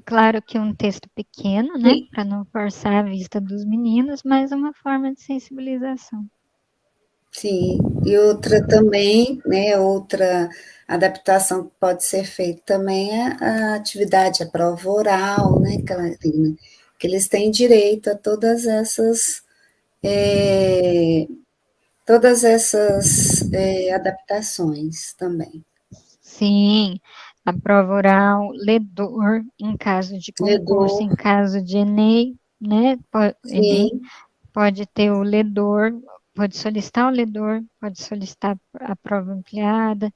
Claro que um texto pequeno, né, E, para não forçar a vista dos meninos, mas uma forma de sensibilização. sim, e outra também, né, outra adaptação que pode ser feita também é a atividade, a prova oral, né, Carolina, que eles têm direito a eh, todas essas adaptações também. Sim, a prova oral, ledor, em caso de concurso, Ledor, em caso de Enem, né? Enem sim, pode ter o ledor, pode solicitar o ledor, pode solicitar a prova ampliada.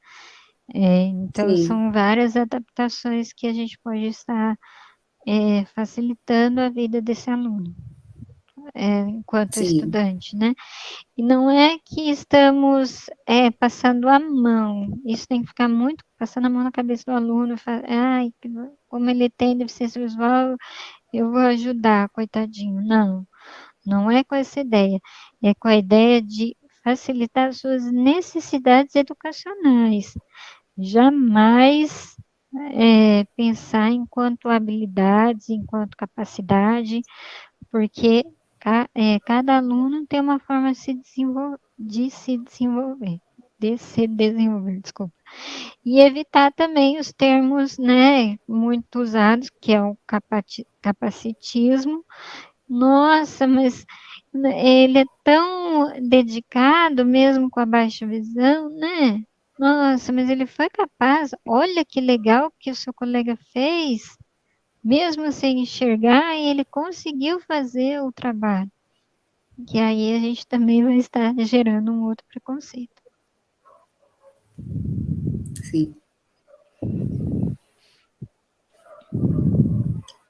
Então, sim, são várias adaptações que a gente pode estar facilitando a vida desse aluno, enquanto sim, estudante, né? E não é que estamos passando a mão, isso tem que ficar muito passando a mão na cabeça do aluno, ai, como ele tem deficiência visual, eu vou ajudar, coitadinho. Não, não é com essa ideia, é com a ideia de facilitar as suas necessidades educacionais. Jamais pensar enquanto habilidades, enquanto capacidade, porque cada aluno tem uma forma de se desenvolver, desculpa. E evitar também os termos, né, muito usados, que é o capacitismo. Nossa, mas ele é tão dedicado, mesmo com a baixa visão, né? Nossa, mas ele foi capaz. Olha que legal que o seu colega fez. Mesmo sem enxergar, ele conseguiu fazer o trabalho. Que aí a gente também vai estar gerando um outro preconceito. sim.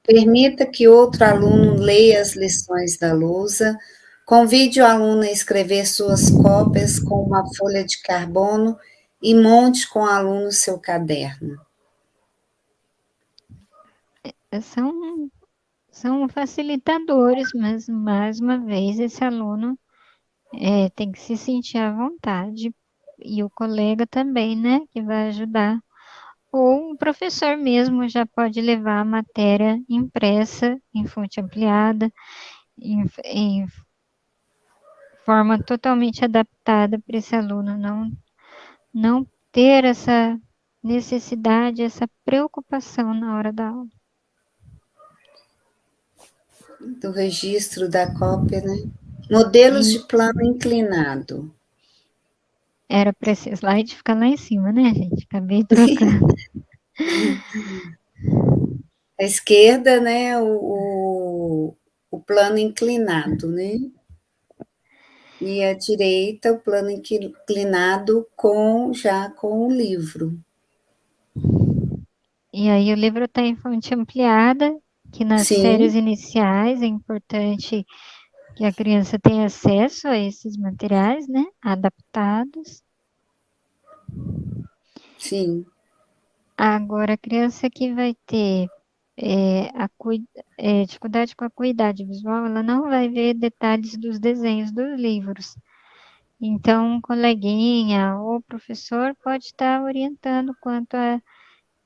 Permita que outro aluno leia as lições da lousa. Convide o aluno a escrever suas cópias com uma folha de carbono e monte com o aluno seu caderno. São, são facilitadores, mas mais uma vez esse aluno tem que se sentir à vontade. E o colega também, né, que vai ajudar. Ou o professor mesmo já pode levar a matéria impressa em fonte ampliada, em forma totalmente adaptada para esse aluno não ter essa necessidade, essa preocupação na hora da aula. Do registro da cópia, né? Modelos E de plano inclinado. era para esse slide ficar lá em cima, né, gente? Acabei trocando. À esquerda, né, o plano inclinado, né? E à direita, o plano inclinado já com o livro. E aí o livro está em fonte ampliada, que nas séries Sim, iniciais é importante que a criança tenha acesso a esses materiais, né, adaptados. sim, Agora, a criança que vai ter dificuldade com a acuidade visual, ela não vai ver detalhes dos desenhos dos livros. Então, um coleguinha ou professor pode estar orientando quanto a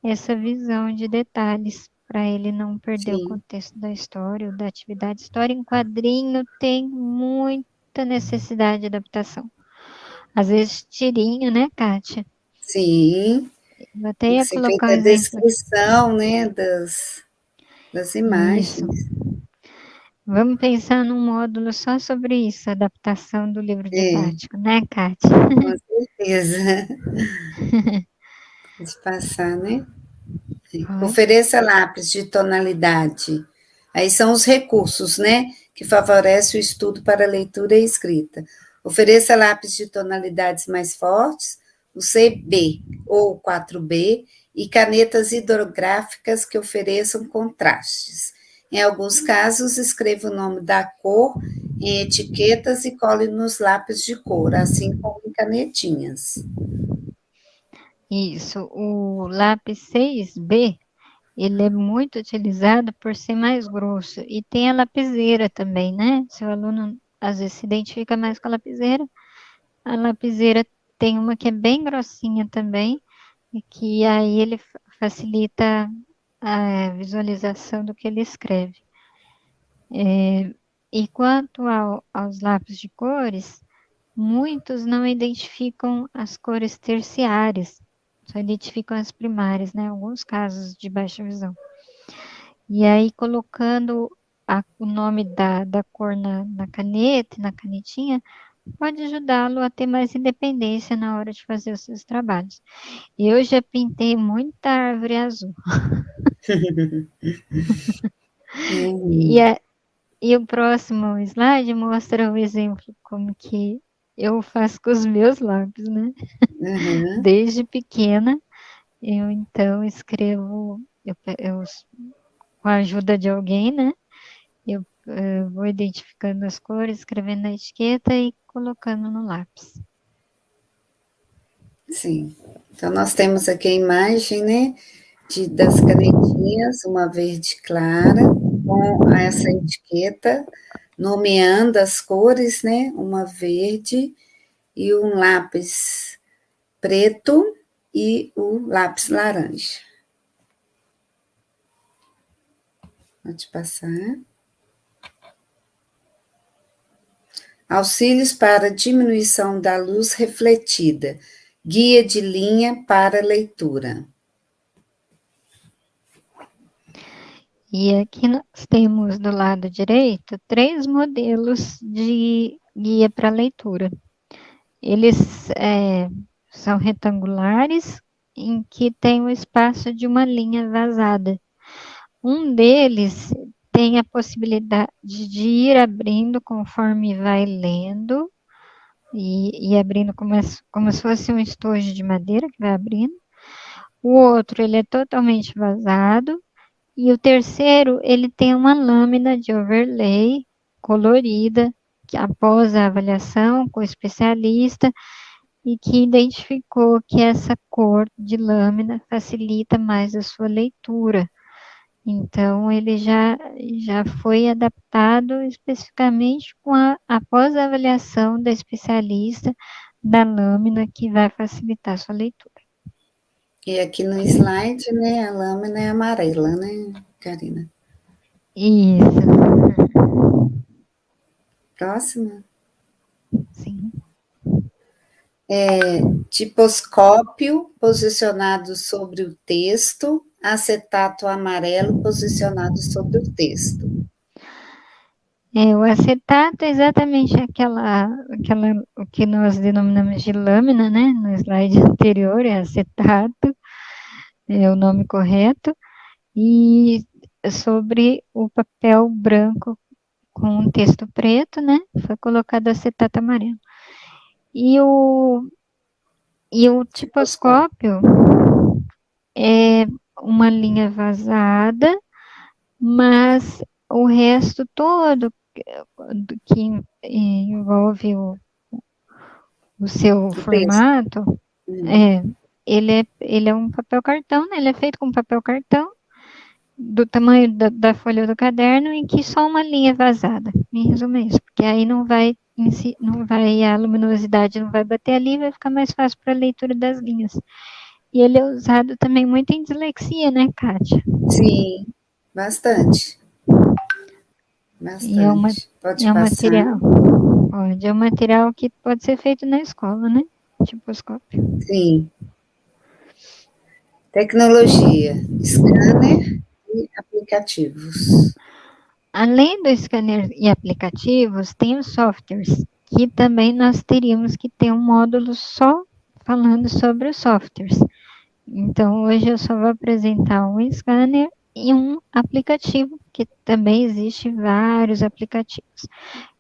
essa visão de detalhes, para ele não perder o sim, contexto da história ou da atividade. História em quadrinho tem muita necessidade de adaptação. Às vezes, tirinho, né, Kátia? sim. Eu até Tem que ia ser colocar um feita a exemplo aqui. descrição, né, das Isso. imagens. Vamos pensar num módulo só sobre isso, adaptação do livro É, didático, né, Kátia? com certeza. Pode passar, né? Pode. Ofereça lápis de tonalidade. Aí são os recursos, né, que favorecem o estudo para leitura e escrita. Ofereça lápis de tonalidades mais fortes, o CB ou 4B, e canetas hidrográficas que ofereçam contrastes. Em alguns casos, escreva o nome da cor em etiquetas e cole nos lápis de cor, assim como em canetinhas. Isso. O lápis 6B, ele é muito utilizado por ser mais grosso. E tem a lapiseira também, né? Se o aluno às vezes se identifica mais com a lapiseira tem uma que é bem grossinha também, e que aí ele facilita a visualização do que ele escreve. E quanto aos lápis de cores, muitos não identificam as cores terciárias, só identificam as primárias, né? Alguns casos de baixa visão. E aí, colocando o nome da cor na caneta, na canetinha, pode ajudá-lo a ter mais independência na hora de fazer os seus trabalhos. Eu já pintei muita árvore azul. E, Uhum. a, e o próximo slide mostra o exemplo como que eu faço com os meus lápis, né? Uhum. Desde pequena, eu então escrevo, com a ajuda de alguém, né? Eu vou identificando as cores, escrevendo na etiqueta e colocando no lápis. Sim. Então, nós temos aqui a imagem, né, das canetinhas, uma verde clara, com essa etiqueta, nomeando as cores, né, uma verde e um lápis preto e o lápis laranja. Pode passar. Auxílios para diminuição da luz refletida. Guia de linha para leitura. E aqui nós temos do lado direito 3 modelos de guia para leitura. Eles são retangulares, em que tem o espaço de uma linha vazada. Um deles tem a possibilidade de ir abrindo conforme vai lendo, e abrindo como se fosse um estojo de madeira que vai abrindo. O outro, ele é totalmente vazado. E o terceiro, ele tem uma lâmina de overlay colorida, que após a avaliação com o especialista, e que identificou que essa cor de lâmina facilita mais a sua leitura. Então, ele já foi adaptado especificamente após a avaliação da especialista da lâmina que vai facilitar a sua leitura. E aqui no slide, né, a lâmina é amarela, né, Karina? Isso, Próxima. sim. Tiposcópio posicionado sobre o texto, acetato amarelo posicionado sobre o texto. O acetato é exatamente o que nós denominamos de lâmina, né? No slide anterior é acetato, é o nome correto, e sobre o papel branco com um texto preto, né? Foi colocado acetato amarelo. E o Tiposcópio. tiposcópio é uma linha vazada, mas o resto todo que envolve o seu O texto. formato, Hum. é, ele é um papel cartão, né? Ele é feito com papel cartão, do tamanho da folha do caderno, em que só uma linha vazada. Em resumo é isso, porque aí não vai, a luminosidade não vai bater ali, vai ficar mais fácil para a leitura das linhas. E ele é usado também muito em dislexia, né, Kátia? Sim, bastante. E Bastante. Pode é um passar. material, é um material que pode ser feito na escola, né? Tiposcópio. Sim. Tecnologia, scanner e aplicativos. Além do scanner e aplicativos, tem os softwares, que também nós teríamos que ter um módulo só falando sobre os softwares. Então, hoje eu só vou apresentar um scanner e um aplicativo, que também existe vários aplicativos.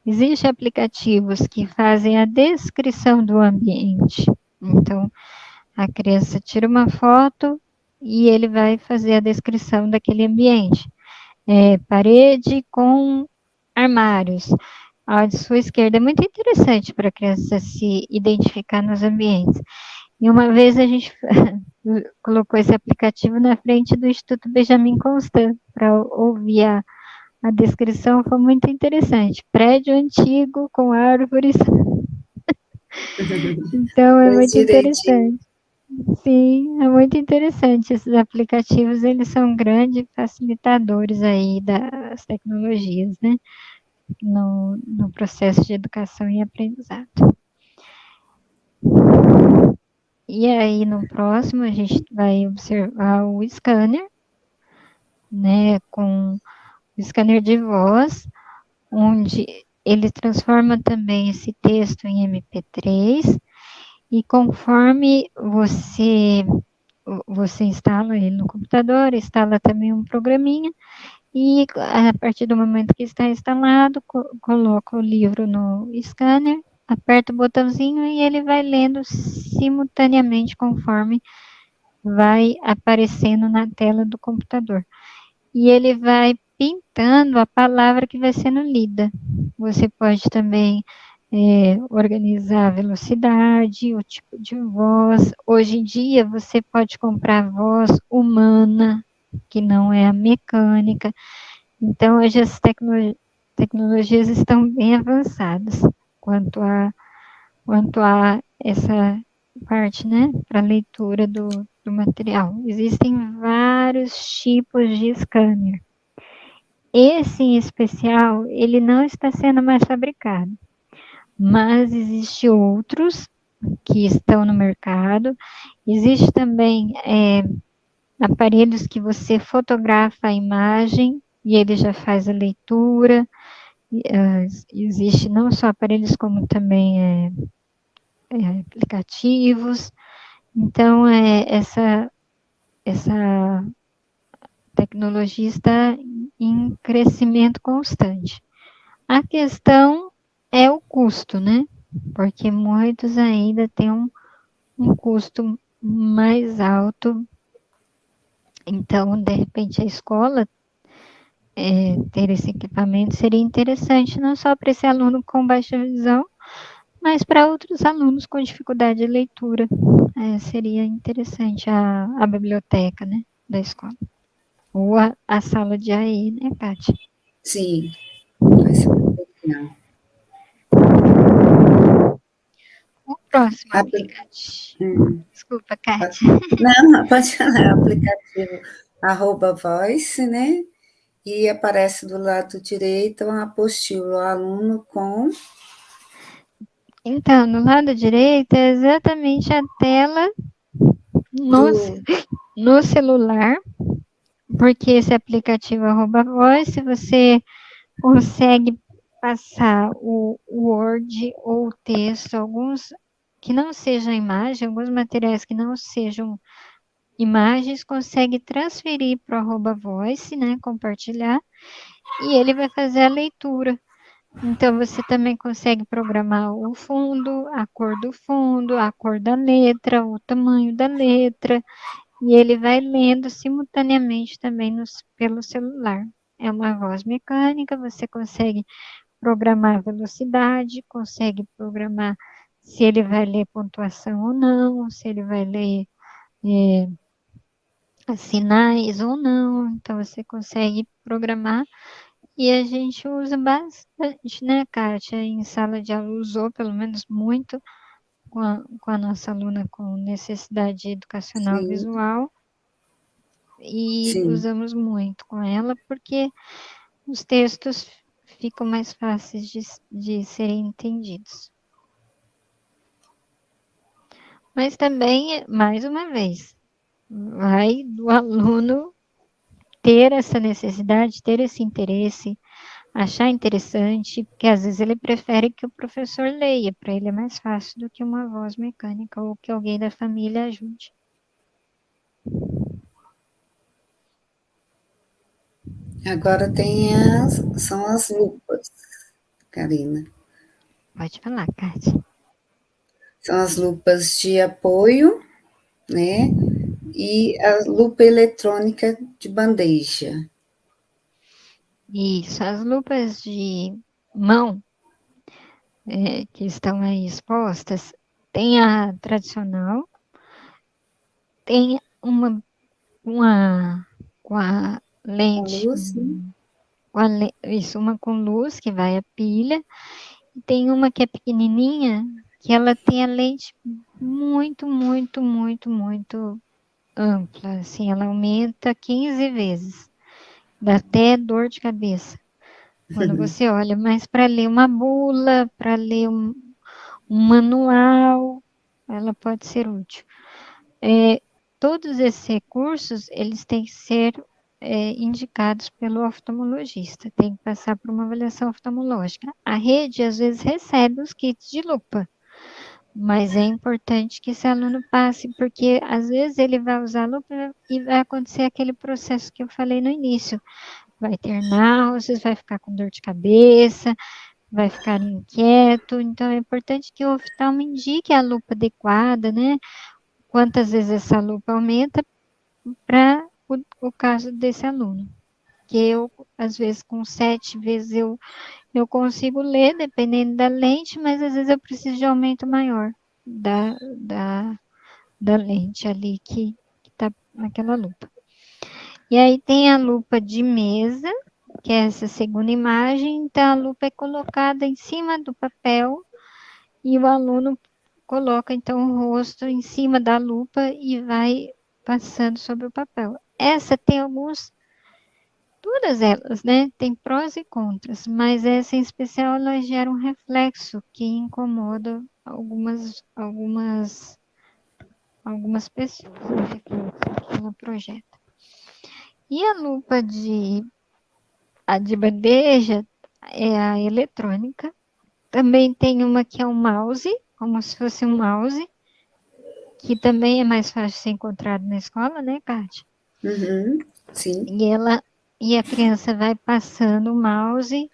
Existem aplicativos que fazem a descrição do ambiente. Então, a criança tira uma foto e ele vai fazer a descrição daquele ambiente. Parede com armários. À sua esquerda é muito interessante para a criança se identificar nos ambientes. E uma vez a gente colocou esse aplicativo na frente do Instituto Benjamin Constant para ouvir a descrição, foi muito interessante. Prédio antigo com árvores, então é Fez muito direitinho. interessante. Sim, é muito interessante. Esses aplicativos, eles são grandes facilitadores aí das tecnologias, né? No processo de educação e aprendizado. E aí, no próximo, a gente vai observar o scanner, né? Com o scanner de voz, onde ele transforma também esse texto em MP3 e conforme você instala ele no computador, instala também um programinha e a partir do momento que está instalado, coloca o livro no scanner, aperta o botãozinho e ele vai lendo simultaneamente conforme vai aparecendo na tela do computador. E ele vai pintando a palavra que vai sendo lida. Você pode também organizar a velocidade, o tipo de voz. Hoje em dia, você pode comprar voz humana, que não é a mecânica. Então, hoje as tecnologias estão bem avançadas quanto a essa parte, né, para leitura do material. Existem vários tipos de scanner. Esse em especial, ele não está sendo mais fabricado, mas existem outros que estão no mercado. Existe também aparelhos que você fotografa a imagem e ele já faz a leitura. Existe não só aparelhos como também aplicativos. Então, essa tecnologia está em crescimento constante. A questão é o custo, né? Porque muitos ainda têm um custo mais alto. Então, de repente, a escola ter esse equipamento seria interessante, não só para esse aluno com baixa visão, mas para outros alunos com dificuldade de leitura. Seria interessante a biblioteca, né, da escola. Ou a sala de AI, né, Kátia? Sim, vai ser legal. O próximo Apli- aplicativo. hum, Desculpa, pode- Kátia. não, pode falar, aplicativo @voice, né? E aparece do lado direito uma apostila, o aluno com Então, no lado direito é exatamente a tela no, do no celular, porque esse aplicativo @voice, você consegue passar o Word ou o texto, alguns que não sejam imagem, alguns materiais que não sejam imagens, consegue transferir para o @voice, né, compartilhar, e ele vai fazer a leitura. Então, você também consegue programar o fundo, a cor da letra, o tamanho da letra, e ele vai lendo simultaneamente também pelo celular. É uma voz mecânica, você consegue programar a velocidade, consegue programar se ele vai ler pontuação ou não, se ele vai ler sinais ou não. Então, você consegue programar e a gente usa bastante, né, Kátia? Em sala de aula usou, pelo menos muito, com a nossa aluna com necessidade educacional sim, visual e sim. usamos muito com ela porque os textos ficam mais fáceis de serem entendidos. Mas também, mais uma vez, vai do aluno ter essa necessidade, ter esse interesse, achar interessante, porque às vezes ele prefere que o professor leia, para ele é mais fácil do que uma voz mecânica ou que alguém da família ajude. Agora são as lupas, Karina. Pode falar, Kátia. São as lupas de apoio, né? E a lupa eletrônica de bandeja. Isso, as lupas de mão que estão aí expostas, tem a tradicional, tem uma com a Com lente, luz, né? isso, uma com luz que vai a pilha, e tem uma que é pequenininha, que ela tem a lente muito, muito, muito, muito ampla, assim, ela aumenta 15 vezes, dá até dor de cabeça quando você olha, mas para ler uma bula, para ler um manual, ela pode ser útil. Todos esses recursos, eles têm que ser indicados pelo oftalmologista, tem que passar por uma avaliação oftalmológica. A rede, às vezes, recebe os kits de lupa, mas é importante que esse aluno passe, porque às vezes ele vai usar a lupa e vai acontecer aquele processo que eu falei no início. Vai ter náuseas, vai ficar com dor de cabeça, vai ficar inquieto. Então, é importante que o oftalmo indique a lupa adequada, né? Quantas vezes essa lupa aumenta para o caso desse aluno. Que eu, às vezes, com 7 vezes eu consigo ler, dependendo da lente, mas às vezes eu preciso de aumento maior da, da, da lente ali que está naquela lupa. E aí tem a lupa de mesa, que é essa segunda imagem, então a lupa é colocada em cima do papel e o aluno coloca então o rosto em cima da lupa e vai passando sobre o papel. Essa tem todas elas, né? Tem prós e contras, mas essa em especial ela gera um reflexo que incomoda algumas pessoas, o reflexo que ela projeta. E a de bandeja é a eletrônica. Também tem uma que é um mouse, como se fosse um mouse, que também é mais fácil de ser encontrado na escola, né, Kátia? Uhum, sim. E a criança vai passando o mouse,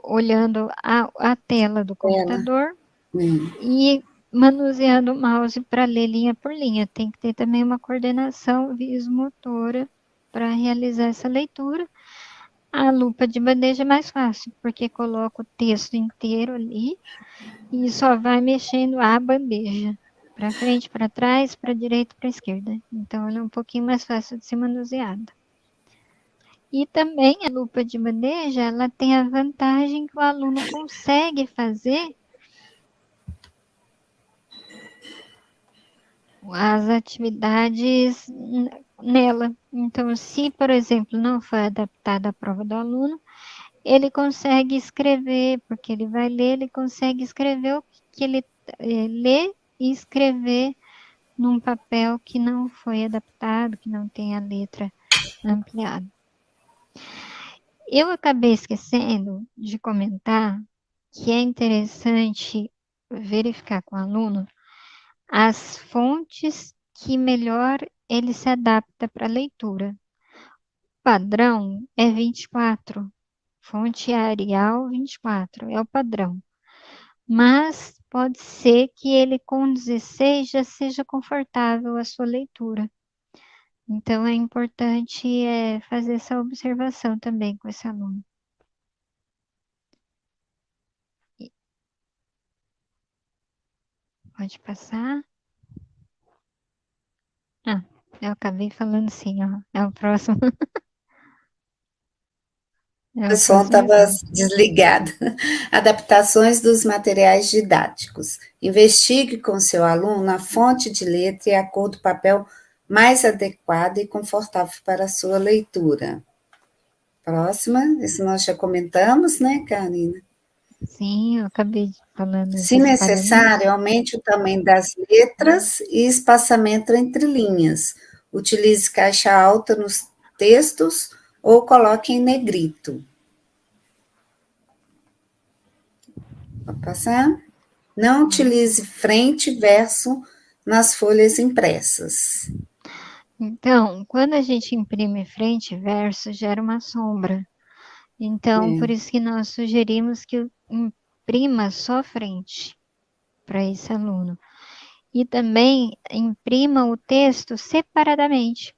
olhando a tela do Ela. computador Hum. e manuseando o mouse para ler linha por linha. Tem que ter também uma coordenação visomotora para realizar essa leitura. A lupa de bandeja é mais fácil, porque coloca o texto inteiro ali e só vai mexendo a bandeja. Para frente, para trás, para direita, para esquerda. Então, ela é um pouquinho mais fácil de ser manuseada. E também a lupa de bandeja, ela tem a vantagem que o aluno consegue fazer as atividades nela. Então, se, por exemplo, não foi adaptada à prova do aluno, ele consegue escrever, porque ele vai ler, ele consegue escrever o que ele lê e escrever num papel que não foi adaptado, que não tem a letra ampliada. Eu acabei esquecendo de comentar que é interessante verificar com o aluno as fontes que melhor ele se adapta para a leitura. O padrão é 24, fonte Arial 24, é o padrão. Mas pode ser que ele com 16 já seja confortável a sua leitura. Então é importante fazer essa observação também com esse aluno. Pode passar. Ah, eu acabei falando sim, ó. É o próximo, é O o som próximo estava slide. desligado. Adaptações dos materiais didáticos. Investigue com seu aluno a fonte de letra e a cor do papel mais adequada e confortável para a sua leitura. Próxima, isso nós já comentamos, né, Karina? Sim, eu acabei falando Se esse espalhamento. necessário, aumente o tamanho das letras e espaçamento entre linhas. Utilize caixa alta nos textos ou coloque em negrito. Pode passar? Não utilize frente e verso nas folhas impressas. Então, quando a gente imprime frente e verso, gera uma sombra. Então, por É. isso que nós sugerimos que imprima só frente para esse aluno. E também imprima o texto separadamente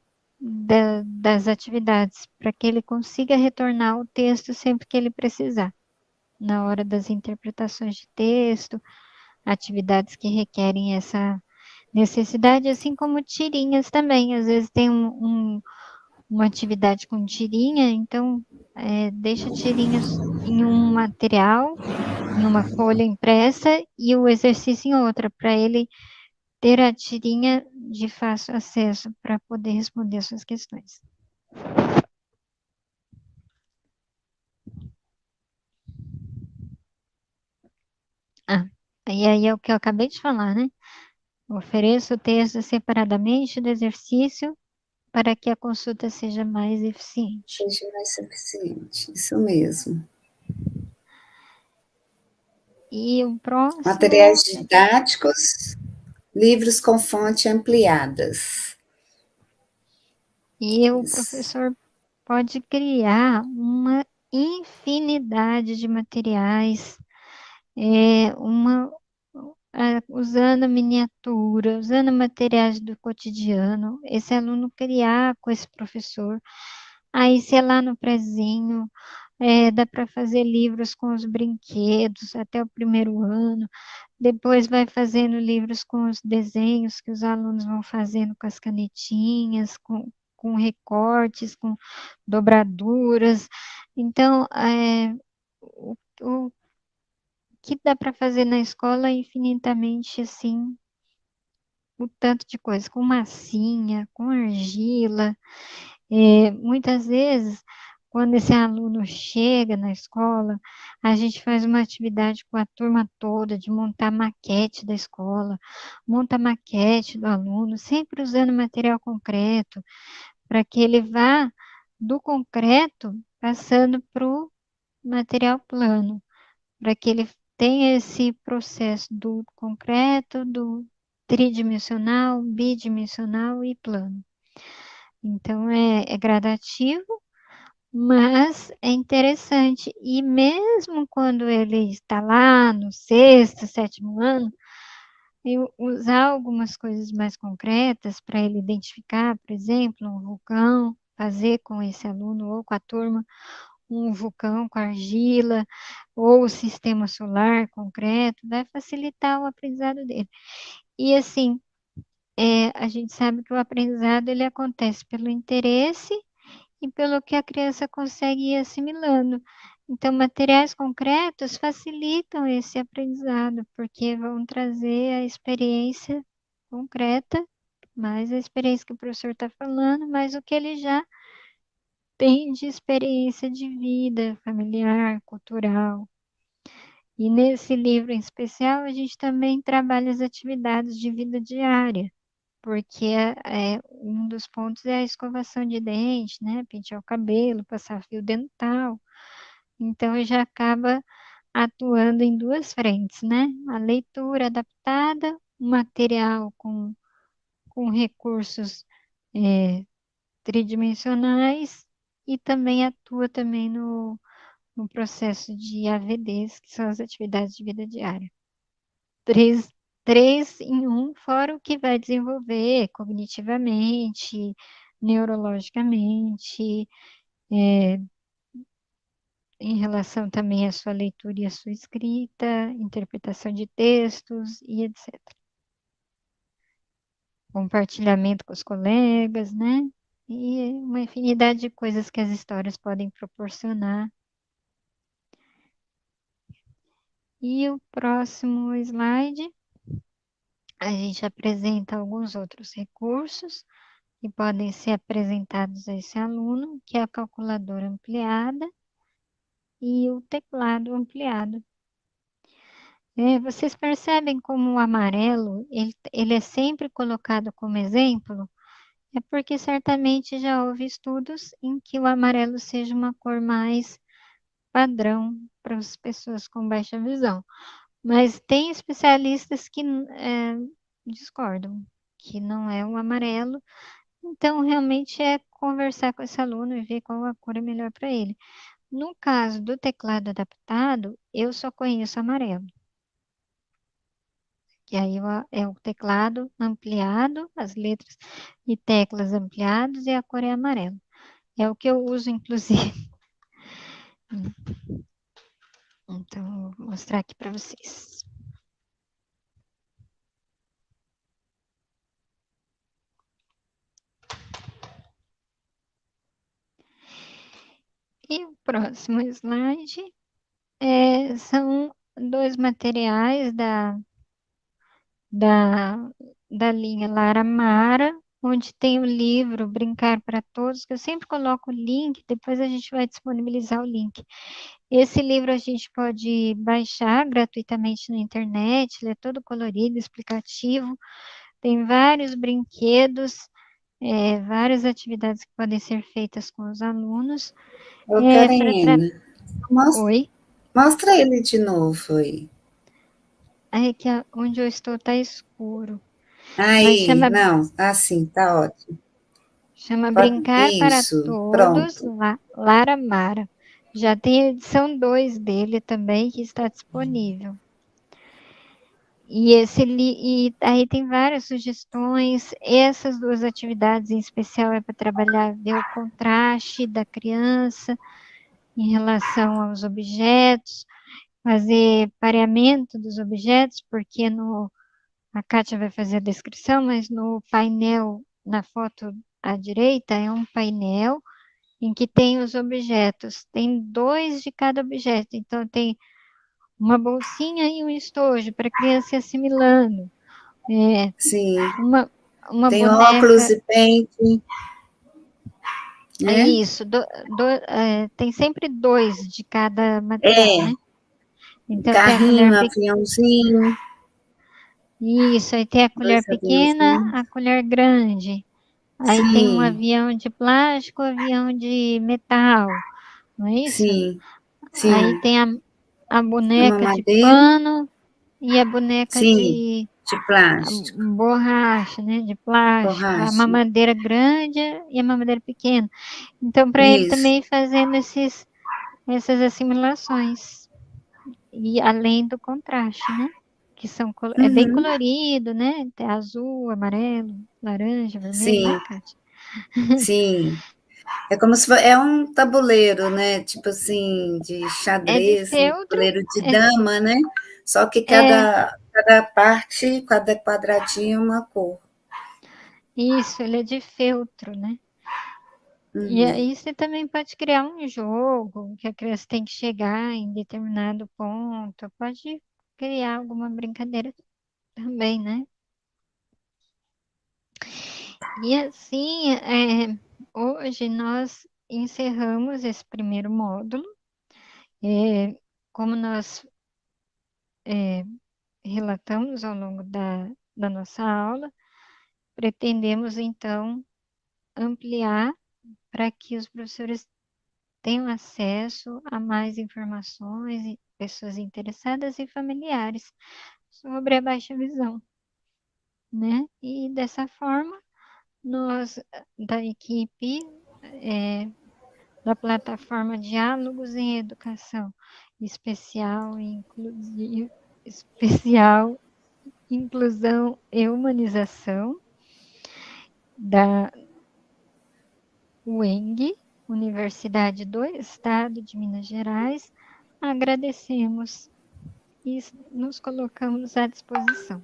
das atividades, para que ele consiga retornar o texto sempre que ele precisar, na hora das interpretações de texto, atividades que requerem necessidade, assim como tirinhas também. Às vezes tem uma atividade com tirinha, então deixa tirinhas em um material, em uma folha impressa e o exercício em outra, para ele ter a tirinha de fácil acesso para poder responder suas questões. Ah, e aí é o que eu acabei de falar, né? Ofereço o texto separadamente do exercício para que a consulta seja mais eficiente. Seja mais suficiente, isso mesmo. E o próximo, Materiais didáticos, livros com fonte ampliadas. e o Isso. professor pode criar uma infinidade de materiais, uma usando miniatura, usando materiais do cotidiano, esse aluno criar com esse professor. Aí, se é lá no prezinho, dá para fazer livros com os brinquedos até o primeiro ano. Depois vai fazendo livros com os desenhos que os alunos vão fazendo com as canetinhas, com recortes, com dobraduras. Então, o que dá para fazer na escola é infinitamente assim, o tanto de coisa, com massinha, com argila. Muitas vezes, quando esse aluno chega na escola, a gente faz uma atividade com a turma toda de montar maquete da escola, monta maquete do aluno, sempre usando material concreto, para que ele vá do concreto passando para o material plano, para que ele tenha esse processo do concreto, do tridimensional, bidimensional e plano. Então, é gradativo, mas é interessante. E mesmo quando ele está lá no sexto, sétimo ano, eu usar algumas coisas mais concretas para ele identificar, por exemplo, um vulcão, fazer com esse aluno ou com a turma um vulcão com argila, ou o sistema solar concreto, vai facilitar o aprendizado dele. E assim, a gente sabe que o aprendizado ele acontece pelo interesse e pelo que a criança consegue ir assimilando. Então, materiais concretos facilitam esse aprendizado, porque vão trazer a experiência concreta, mais a experiência que o professor está falando, mais o que ele já tem de experiência de vida familiar, cultural. E nesse livro em especial, a gente também trabalha as atividades de vida diária, porque um dos pontos é a escovação de dente, né? Pentear o cabelo, passar fio dental. Então, já acaba atuando em duas frentes, né? A leitura adaptada, o material com recursos é, tridimensionais e também atua também no processo de AVDs, que são as atividades de vida diária. Três, três em um, fora o que vai desenvolver cognitivamente, neurologicamente, em relação também à sua leitura e à sua escrita, interpretação de textos e etc. Compartilhamento com os colegas, né? E uma infinidade de coisas que as histórias podem proporcionar. E o próximo slide, a gente apresenta alguns outros recursos que podem ser apresentados a esse aluno, que é a calculadora ampliada e o teclado ampliado. Vocês percebem como o amarelo, ele é sempre colocado como exemplo? É porque certamente já houve estudos em que o amarelo seja uma cor mais padrão para as pessoas com baixa visão. Mas tem especialistas que discordam, que não é o amarelo. Então, realmente é conversar com esse aluno e ver qual a cor é melhor para ele. No caso do teclado adaptado, eu só conheço amarelo, que aí é o teclado ampliado, as letras e teclas ampliadas e a cor é amarela. É o que eu uso, inclusive. Então, vou mostrar aqui para vocês. próximo slide são 2 materiais da, da linha Lara Mara, onde tem o livro Brincar para Todos, que eu sempre coloco o link, depois a gente vai disponibilizar o link. Esse livro a gente pode baixar gratuitamente na internet, ele é todo colorido, explicativo, tem vários brinquedos, várias atividades que podem ser feitas com os alunos. Ô, Para Karina, mostra, Oi? mostra ele de novo aí. Aí que onde eu estou está escuro. Mas Aí, não, assim, tá ótimo. chama Pode, Brincar para isso, Todos, pronto. Lara Mara. Já tem a edição 2 dele também, que está disponível. E aí tem várias sugestões. Essas 2 atividades em especial é para trabalhar, ver o contraste da criança em relação aos objetos, fazer pareamento dos objetos, porque a Kátia vai fazer a descrição, mas no painel, na foto à direita, é um painel em que tem os objetos. Tem 2 de cada objeto. Então, tem uma bolsinha e um estojo para a criança ir assimilando. É, Sim, uma, uma tem óculos boneca. e pente, É né? isso. Tem sempre 2 de cada material, É, né? Então, tem a colher carrinho, pequena. aviãozinho, Isso, aí tem a colher dois pequena, aviãozinhos. a colher grande. Aí tem um Sim, avião de plástico, avião de metal, não é isso? sim, Aí sim. tem a A boneca de mamadeira, pano e a boneca sim, de de plástico, borracha, né? De plástico, a borracha. mamadeira grande e a mamadeira pequena. Então, para ele Isso, também ir fazendo essas assimilações. E além do contraste, né? Que é bem uhum, colorido, né? Tem azul, amarelo, laranja, vermelho, né, sim, Kátia? sim. É como se é um tabuleiro, né? Tipo assim, de É de xadrez, um feltro, tabuleiro de é, dama, né? Só que é cada parte, cada quadradinho é uma cor. isso, ele é de feltro, né? E Uhum. aí você também pode criar um jogo que a criança tem que chegar em determinado ponto. Pode criar alguma brincadeira também, né? E assim, hoje nós encerramos esse primeiro módulo. Como nós relatamos ao longo da nossa aula, pretendemos então ampliar para que os professores tenham acesso a mais informações, e pessoas interessadas e familiares sobre a baixa visão, né? E dessa forma, nós da equipe da plataforma Diálogos em Educação Especial e Especial Inclusão e Humanização da UENG, Universidade do Estado de Minas Gerais, agradecemos e nos colocamos à disposição.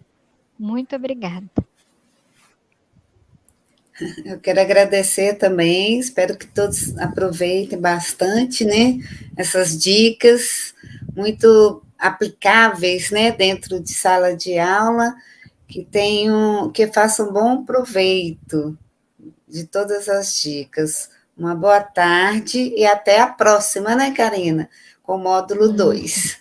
Muito obrigada. Eu quero agradecer também, espero que todos aproveitem bastante, né? Essas dicas muito aplicáveis, né? Dentro de sala de aula, que façam bom proveito de todas as dicas. Uma boa tarde e até a próxima, né, Karina? Com o módulo Isso. 2.